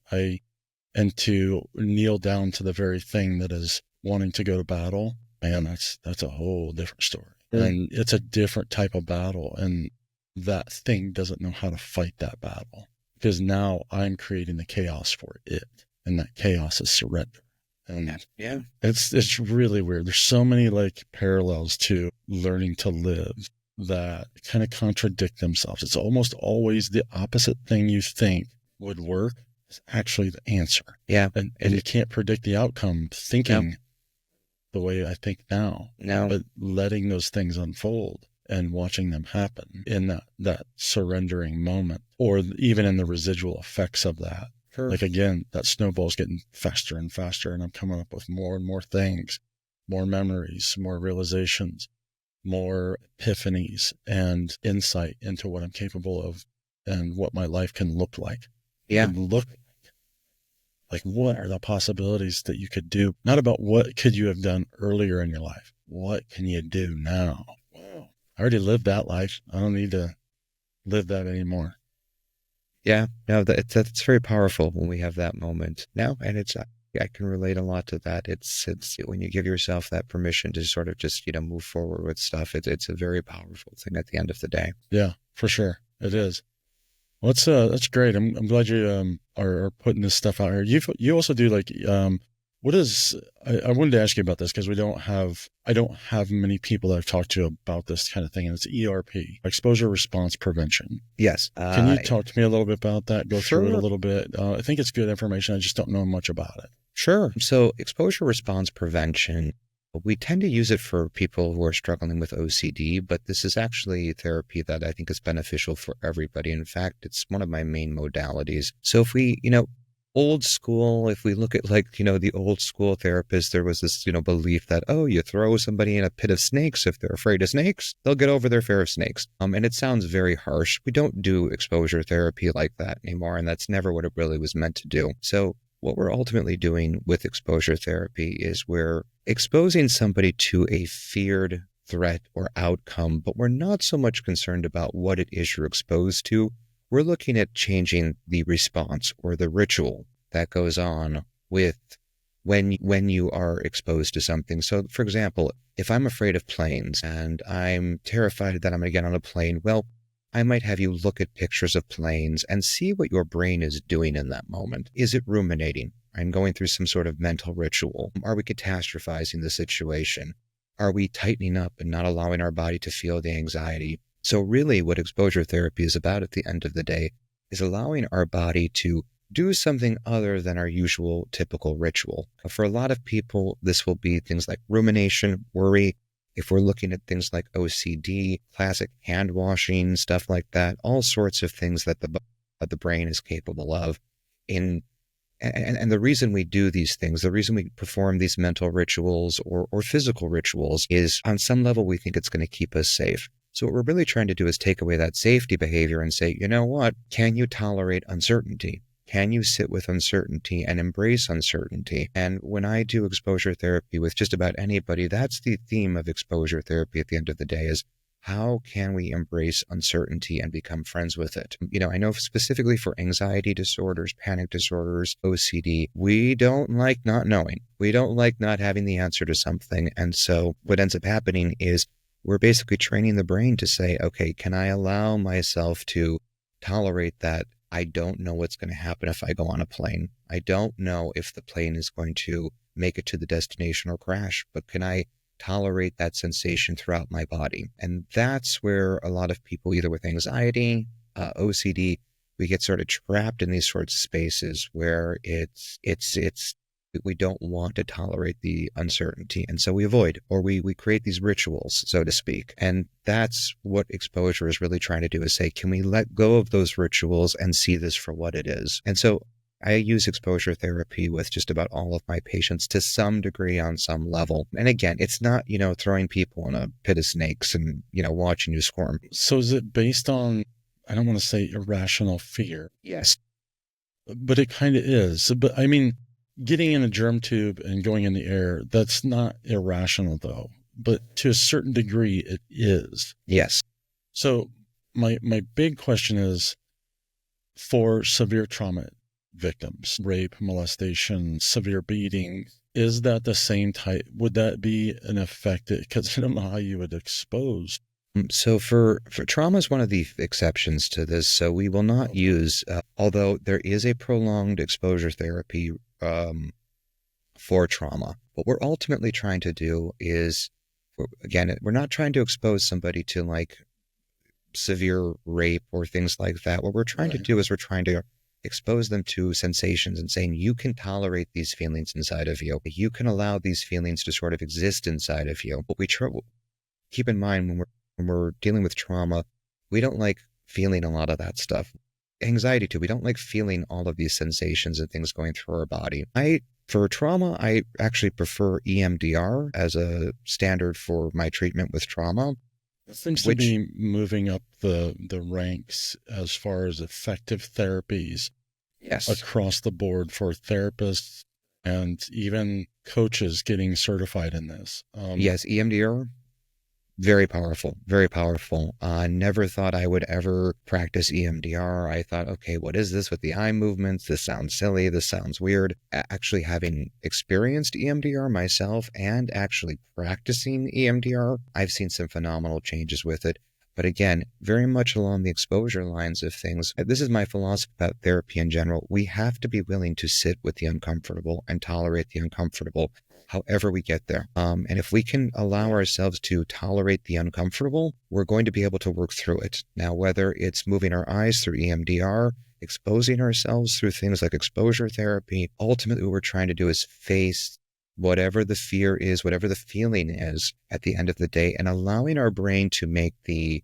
And to kneel down to the very thing that is wanting to go to battle, man, that's a whole different story. And it's a different type of battle. And that thing doesn't know how to fight that battle because now I'm creating the chaos for it. And that chaos is surrender. And Yeah. it's really weird. There's so many like parallels to learning to live that kind of contradict themselves. It's almost always the opposite thing you think would work is actually the answer. Yeah. And you can't predict the outcome thinking the way I think now. No. But letting those things unfold and watching them happen in that surrendering moment, or even in the residual effects of that. Sure. Like again, that snowball's getting faster and faster, and I'm coming up with more and more things, more memories, more realizations, more epiphanies, and insight into what I'm capable of and what my life can look like. Yeah. Can look like what are the possibilities that you could do? Not about what could you have done earlier in your life. What can you do now? Wow. I already lived that life. I don't need to live that anymore. Yeah, no, that's very powerful when we have that moment now, and I can relate a lot to that. It's when you give yourself that permission to sort of just move forward with stuff. It's a very powerful thing at the end of the day. Yeah, for sure, it is. Well, that's great. I'm glad you are putting this stuff out here. You also do like what is I wanted to ask you about this because I don't have many people that I've talked to about this kind of thing, and it's ERP, exposure response prevention. Yes. Can you talk to me a little bit about that? Go through it a Sure. little bit. I think it's good information. I just don't know much about it. Sure. So exposure response prevention, we tend to use it for people who are struggling with OCD, but this is actually therapy that I think is beneficial for everybody. In fact, it's one of my main modalities. So if we, old school, if we look at the old school therapists, there was this, belief that, oh, you throw somebody in a pit of snakes. If they're afraid of snakes, they'll get over their fear of snakes. And it sounds very harsh. We don't do exposure therapy like that anymore. And that's never what it really was meant to do. So what we're ultimately doing with exposure therapy is we're exposing somebody to a feared threat or outcome, but we're not so much concerned about what it is you're exposed to. We're looking at changing the response or the ritual that goes on with when you are exposed to something. So, for example, if I'm afraid of planes and I'm terrified that I'm going to get on a plane, well, I might have you look at pictures of planes and see what your brain is doing in that moment. Is it ruminating? I'm going through some sort of mental ritual. Are we catastrophizing the situation? Are we tightening up and not allowing our body to feel the anxiety? So really what exposure therapy is about at the end of the day is allowing our body to do something other than our usual typical ritual. For a lot of people, this will be things like rumination, worry. If we're looking at things like OCD, classic hand washing, stuff like that, all sorts of things that the brain is capable of. And the reason we do these things, the reason we perform these mental rituals or physical rituals is on some level we think it's going to keep us safe. So what we're really trying to do is take away that safety behavior and say, you know what, can you tolerate uncertainty? Can you sit with uncertainty and embrace uncertainty? And when I do exposure therapy with just about anybody, that's the theme of exposure therapy at the end of the day is how can we embrace uncertainty and become friends with it? I know specifically for anxiety disorders, panic disorders, OCD, we don't like not knowing. We don't like not having the answer to something. And so what ends up happening is we're basically training the brain to say, okay, can I allow myself to tolerate that? I don't know what's going to happen if I go on a plane. I don't know if the plane is going to make it to the destination or crash, but can I tolerate that sensation throughout my body? And that's where a lot of people, either with anxiety, OCD, we get sort of trapped in these sorts of spaces where we don't want to tolerate the uncertainty. And so we avoid, or we create these rituals, so to speak. And that's what exposure is really trying to do is say, can we let go of those rituals and see this for what it is? And so I use exposure therapy with just about all of my patients to some degree on some level. And again, it's not, throwing people in a pit of snakes and, watching you squirm. So is it based on, I don't want to say irrational fear. Yes. But it kind of is. But I mean, getting in a germ tube and going in the air, that's not irrational though. But to a certain degree, it is. Yes. So my big question is, for severe trauma, victims, rape, molestation, severe beating. Is that the same type? Would that be an effective? Because I don't know how you would expose. So for trauma is one of the exceptions to this. So we will not use, although there is a prolonged exposure therapy for trauma. What we're ultimately trying to do is, again, we're not trying to expose somebody to like severe rape or things like that. What we're trying to do is we're trying to expose them to sensations and saying, you can tolerate these feelings inside of you. You can allow these feelings to sort of exist inside of you. But keep in mind when we're dealing with trauma, we don't like feeling a lot of that stuff. Anxiety too. We don't like feeling all of these sensations and things going through our body. For trauma, I actually prefer EMDR as a standard for my treatment with trauma. It seems to be moving up the ranks as far as effective therapies. Yes. Across the board for therapists and even coaches getting certified in this. Yes, EMDR. Very powerful, very powerful. I never thought I would ever practice EMDR. I thought, okay, what is this with the eye movements? This sounds silly. This sounds weird. Actually having experienced EMDR myself and actually practicing EMDR, I've seen some phenomenal changes with it. But again, very much along the exposure lines of things. This is my philosophy about therapy in general. We have to be willing to sit with the uncomfortable and tolerate the uncomfortable, however we get there. And if we can allow ourselves to tolerate the uncomfortable, we're going to be able to work through it. Now, whether it's moving our eyes through EMDR, exposing ourselves through things like exposure therapy, ultimately what we're trying to do is face whatever the fear is, whatever the feeling is at the end of the day, and allowing our brain to make the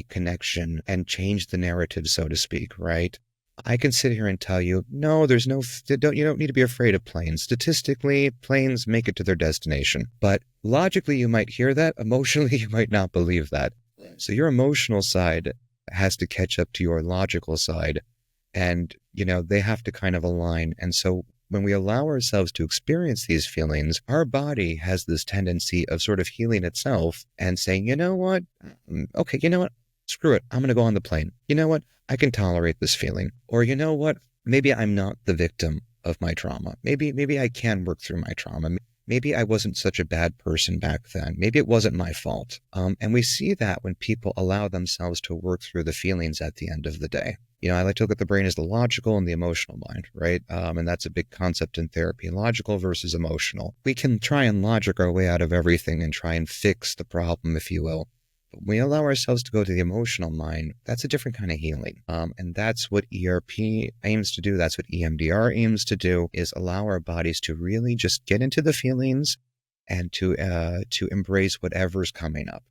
connection and change the narrative, so to speak, right? I can sit here and tell you, no, you don't need to be afraid of planes. Statistically, planes make it to their destination. But logically, you might hear that. Emotionally, you might not believe that. So your emotional side has to catch up to your logical side. And, they have to kind of align. And so when we allow ourselves to experience these feelings, our body has this tendency of sort of healing itself and saying, you know what? Okay, you know what? Screw it. I'm going to go on the plane. You know what? I can tolerate this feeling. Or you know what? Maybe I'm not the victim of my trauma. Maybe I can work through my trauma. Maybe I wasn't such a bad person back then. Maybe it wasn't my fault. And we see that when people allow themselves to work through the feelings at the end of the day. I like to look at the brain as the logical and the emotional mind, right? And that's a big concept in therapy, logical versus emotional. We can try and logic our way out of everything and try and fix the problem, if you will. But when we allow ourselves to go to the emotional mind, that's a different kind of healing. And that's what ERP aims to do. That's what EMDR aims to do, is allow our bodies to really just get into the feelings and to embrace whatever's coming up.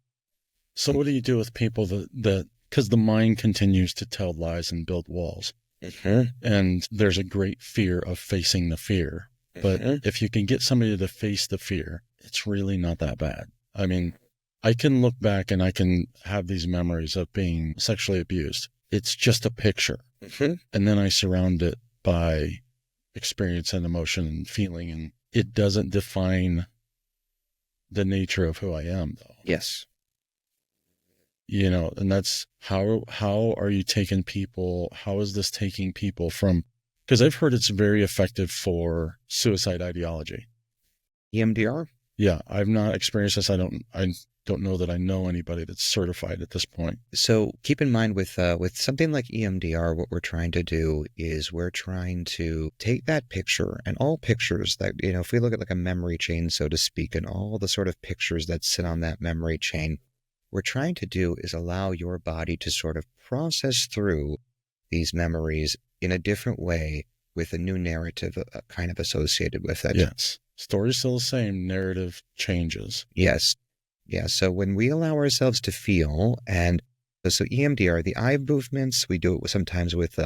So what do you do with people that because the mind continues to tell lies and build walls. Mm-hmm. And there's a great fear of facing the fear. But if you can get somebody to face the fear, it's really not that bad. I mean, I can look back and I can have these memories of being sexually abused. It's just a picture. Mm-hmm. And then I surround it by experience and emotion and feeling. And it doesn't define the nature of who I am, though. Yes. And that's how are you taking people? How is this taking people from, because I've heard it's very effective for suicide ideology. EMDR? Yeah, I've not experienced this. I don't know that I know anybody that's certified at this point. So keep in mind with something like EMDR, what we're trying to do is we're trying to take that picture and all pictures that, if we look at like a memory chain, so to speak, and all the sort of pictures that sit on that memory chain, we're trying to do is allow your body to sort of process through these memories in a different way with a new narrative kind of associated with it. Yes. Story's still the same. Narrative changes. Yes. Yeah. So when we allow ourselves to feel, and so EMDR, the eye movements, we do it sometimes with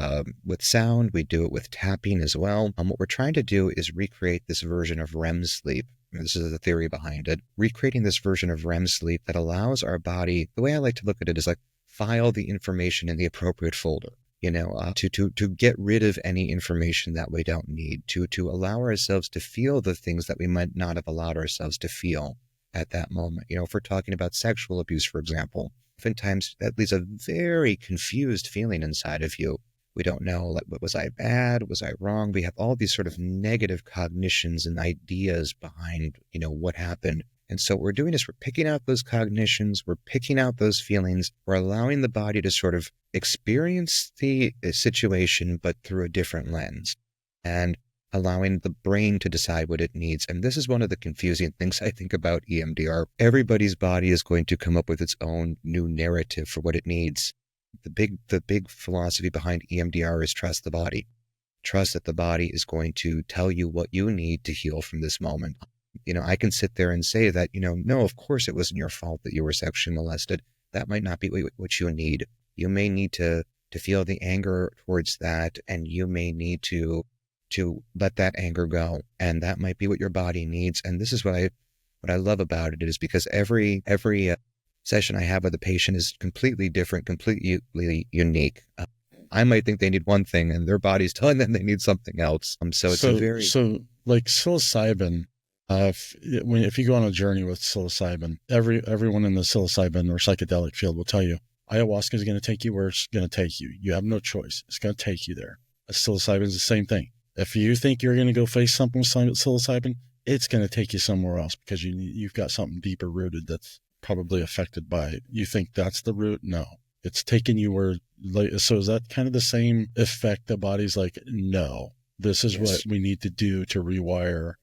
sound. We do it with tapping as well. What we're trying to do is recreate this version of REM sleep. This is the theory behind it. Recreating this version of REM sleep that allows our body, the way I like to look at it is like file the information in the appropriate folder, to get rid of any information that we don't need, to allow ourselves to feel the things that we might not have allowed ourselves to feel at that moment. If we're talking about sexual abuse, for example, oftentimes that leaves a very confused feeling inside of you We don't know, like, was I bad? Was I wrong? We have all these sort of negative cognitions and ideas behind, what happened. And so what we're doing is we're picking out those cognitions, we're picking out those feelings, we're allowing the body to sort of experience the situation, but through a different lens, and allowing the brain to decide what it needs. And this is one of the confusing things I think about EMDR. Everybody's body is going to come up with its own new narrative for what it needs. The big philosophy behind EMDR is trust the body. Trust that the body is going to tell you what you need to heal from this moment. I can sit there and say that, no, of course it wasn't your fault that you were sexually molested. That might not be what you need. You may need to feel the anger towards that, and you may need to let that anger go. And that might be what your body needs. And this is what I love about it, is because every session I have with a patient is completely different, completely unique. I might think they need one thing and their body's telling them they need something else. So it's so like psilocybin. If you go on a journey with psilocybin, everyone in the psilocybin or psychedelic field will tell you ayahuasca is going to take you where it's going to take you. You have no choice. It's going to take you there. Psilocybin is the same thing. If you think you're going to go face something with psilocybin, it's going to take you somewhere else because you've got something deeper rooted that's probably affected by it. You think that's the root? No, it's taking you where. So is that kind of the same effect? The body's like, no, this is what we need to do to rewire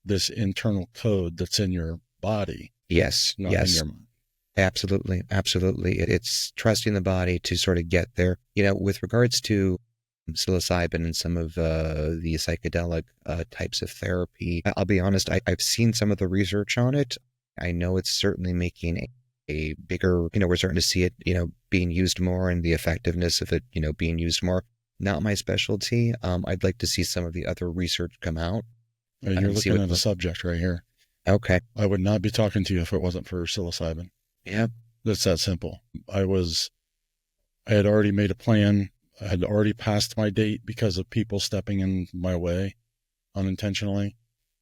this internal code that's in your body. Yes. Not in your mind. Absolutely. It's trusting the body to sort of get there. With regards to psilocybin and some of the psychedelic types of therapy, I'll be honest, I've seen some of the research on it. I know it's certainly making a bigger, we're starting to see it, being used more, and the effectiveness of it, being used more. Not my specialty. I'd like to see some of the other research come out. You're looking at a subject right here. Okay. I would not be talking to you if it wasn't for psilocybin. Yeah. It's that simple. I had already made a plan. I had already passed my date because of people stepping in my way unintentionally,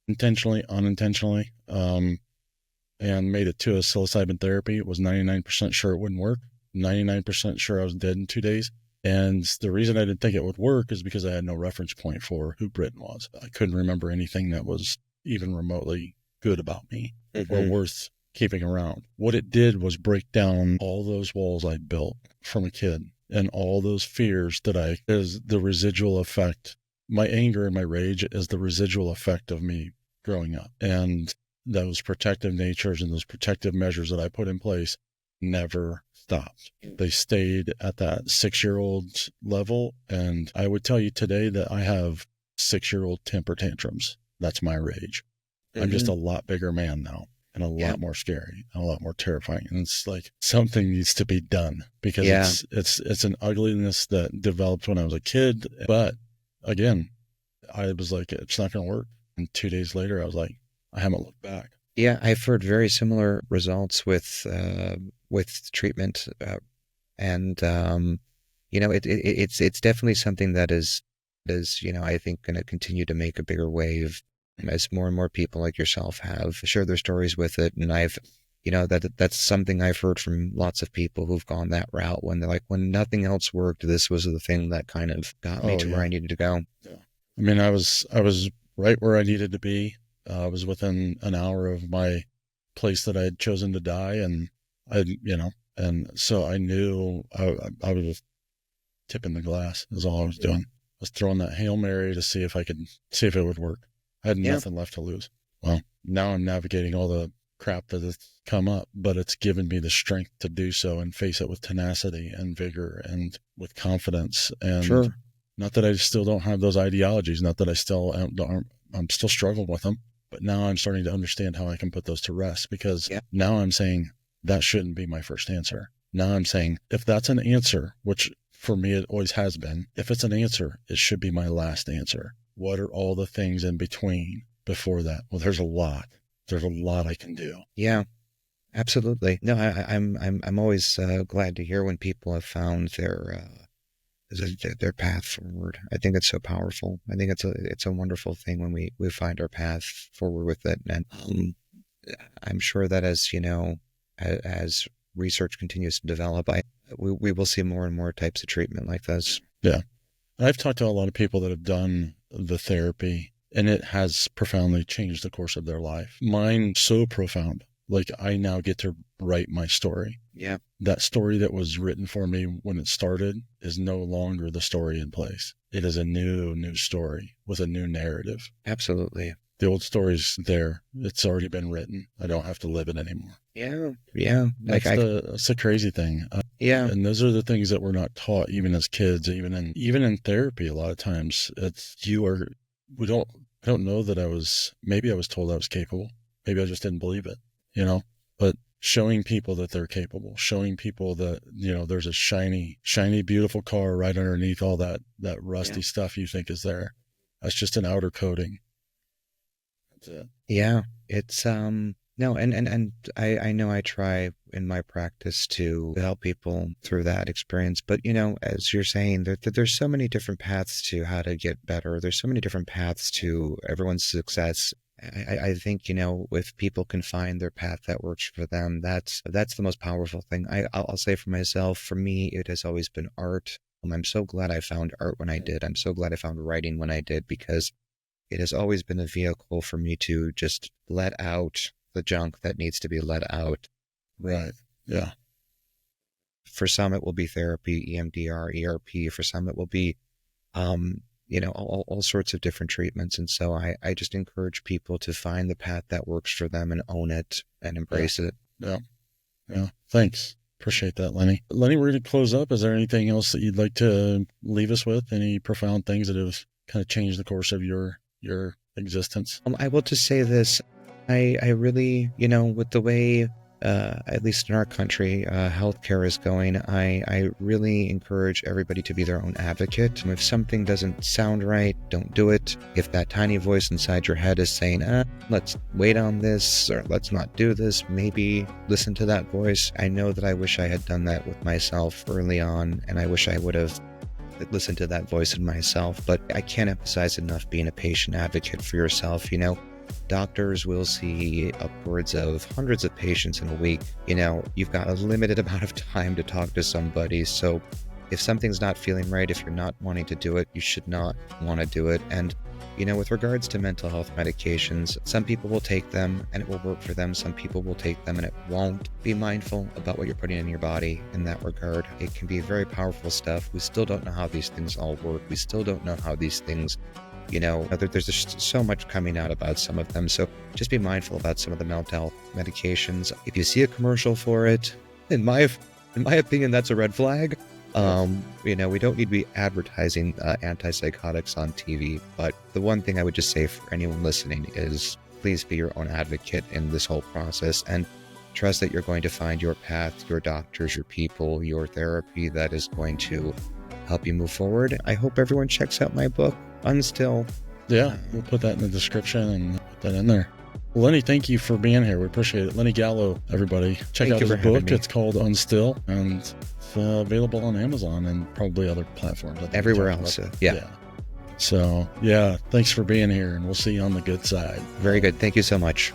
unintentionally, and made it to a psilocybin therapy. It was 99% sure it wouldn't work, 99% sure I was dead in 2 days. And the reason I didn't think it would work is because I had no reference point for who Britton was. I couldn't remember anything that was even remotely good about me or worth keeping around. What it did was break down all those walls I built from a kid and all those fears that is the residual effect. My anger and my rage is the residual effect of me growing up. And those protective natures and those protective measures that I put in place never stopped. They stayed at that 6-year-old level. And I would tell you today that I have 6-year-old temper tantrums. That's my rage. I'm just a lot bigger man now, and a lot more scary, and a lot more terrifying. And it's like something needs to be done because it's an ugliness that developed when I was a kid. But again, I was like, it's not going to work. And 2 days later, I was like, I haven't looked back. Yeah, I've heard very similar results with treatment, and it's definitely something that is I think going to continue to make a bigger wave as more and more people like yourself have shared their stories with it. And I've that's something I've heard from lots of people who've gone that route, when they're like, when nothing else worked, this was the thing that kind of got me to where I needed to go. Yeah. I mean, I was right where I needed to be. I was within an hour of my place that I had chosen to die. And and so I knew I was tipping the glass is all I was doing. I was throwing that Hail Mary to see if it would work. I had nothing left to lose. Well, now I'm navigating all the crap that has come up, but it's given me the strength to do so and face it with tenacity and vigor and with confidence. And not that I still don't have those ideologies, not that I still I'm still struggling with them, but now I'm starting to understand how I can put those to rest, because now I'm saying that shouldn't be my first answer. Now I'm saying, if that's an answer, which for me it always has been, if it's an answer, it should be my last answer. What are all the things in between before that? Well, there's a lot. There's a lot I can do. Yeah, absolutely. No, I'm always glad to hear when people have found their path forward. I think it's so powerful. I think it's a wonderful thing when we find our path forward with it. And I'm sure that as research continues to develop, we will see more and more types of treatment like this. Yeah. I've talked to a lot of people that have done the therapy, and it has profoundly changed the course of their life. Mine so profound. Like, I now get to write my story. Yeah. That story that was written for me when it started is no longer the story in place. It is a new story with a new narrative. Absolutely. The old story's there. It's already been written. I don't have to live it anymore. Yeah. Yeah. That's the crazy thing. Yeah. And those are the things that we're not taught, even as kids, even in therapy. A lot of times, I don't know that maybe I was told I was capable. Maybe I just didn't believe it, but showing people that they're capable, showing people that, there's a shiny, beautiful car right underneath all that rusty stuff you think is there. That's just an outer coating. That's it. Yeah. It's, no, and I know I try in my practice to help people through that experience, but as you're saying, there's so many different paths to how to get better. There's so many different paths to everyone's success. I think, if people can find their path that works for them, that's the most powerful thing. I'll say for myself, for me, it has always been art. I'm so glad I found art when I did. I'm so glad I found writing when I did, because it has always been a vehicle for me to just let out the junk that needs to be let out. Right. Yeah. For some, it will be therapy, EMDR, ERP. For some, it will be, all sorts of different treatments. And so I just encourage people to find the path that works for them and own it and embrace it. Yeah. Yeah. Thanks. Appreciate that, Lenny. Lenny, we're going to close up. Is there anything else that you'd like to leave us with? Any profound things that have kind of changed the course of your existence? I will just say this. I really, with the way, at least in our country, healthcare is going, I really encourage everybody to be their own advocate. If something doesn't sound right, don't do it. If that tiny voice inside your head is saying, let's wait on this, or let's not do this, maybe listen to that voice. I know that I wish I had done that with myself early on, and I wish I would have listened to that voice in myself. But I can't emphasize enough being a patient advocate for yourself. Doctors will see upwards of hundreds of patients in a week. You've got a limited amount of time to talk to somebody. So if something's not feeling right, if you're not wanting to do it, you should not want to do it. And, with regards to mental health medications, some people will take them and it will work for them. Some people will take them and it won't. Be mindful about what you're putting in your body in that regard. It can be very powerful stuff. We still don't know how these things all work. We still don't know how these things there's just so much coming out about some of them. So just be mindful about some of the mental health medications. If you see a commercial for it, in my opinion, that's a red flag. We don't need to be advertising antipsychotics on TV. But the one thing I would just say for anyone listening is please be your own advocate in this whole process and trust that you're going to find your path, your doctors, your people, your therapy that is going to help you move forward. I hope everyone checks out my book, Unstill. Yeah, we'll put that in the description and put that in there. Lenny, thank you for being here. We appreciate it. Lenny Gallo, everybody. Check out his book. It's called Unstill, and it's available on Amazon and probably other platforms. Everywhere else. Yeah. So, thanks for being here, and we'll see you on the good side. Very good. Thank you so much.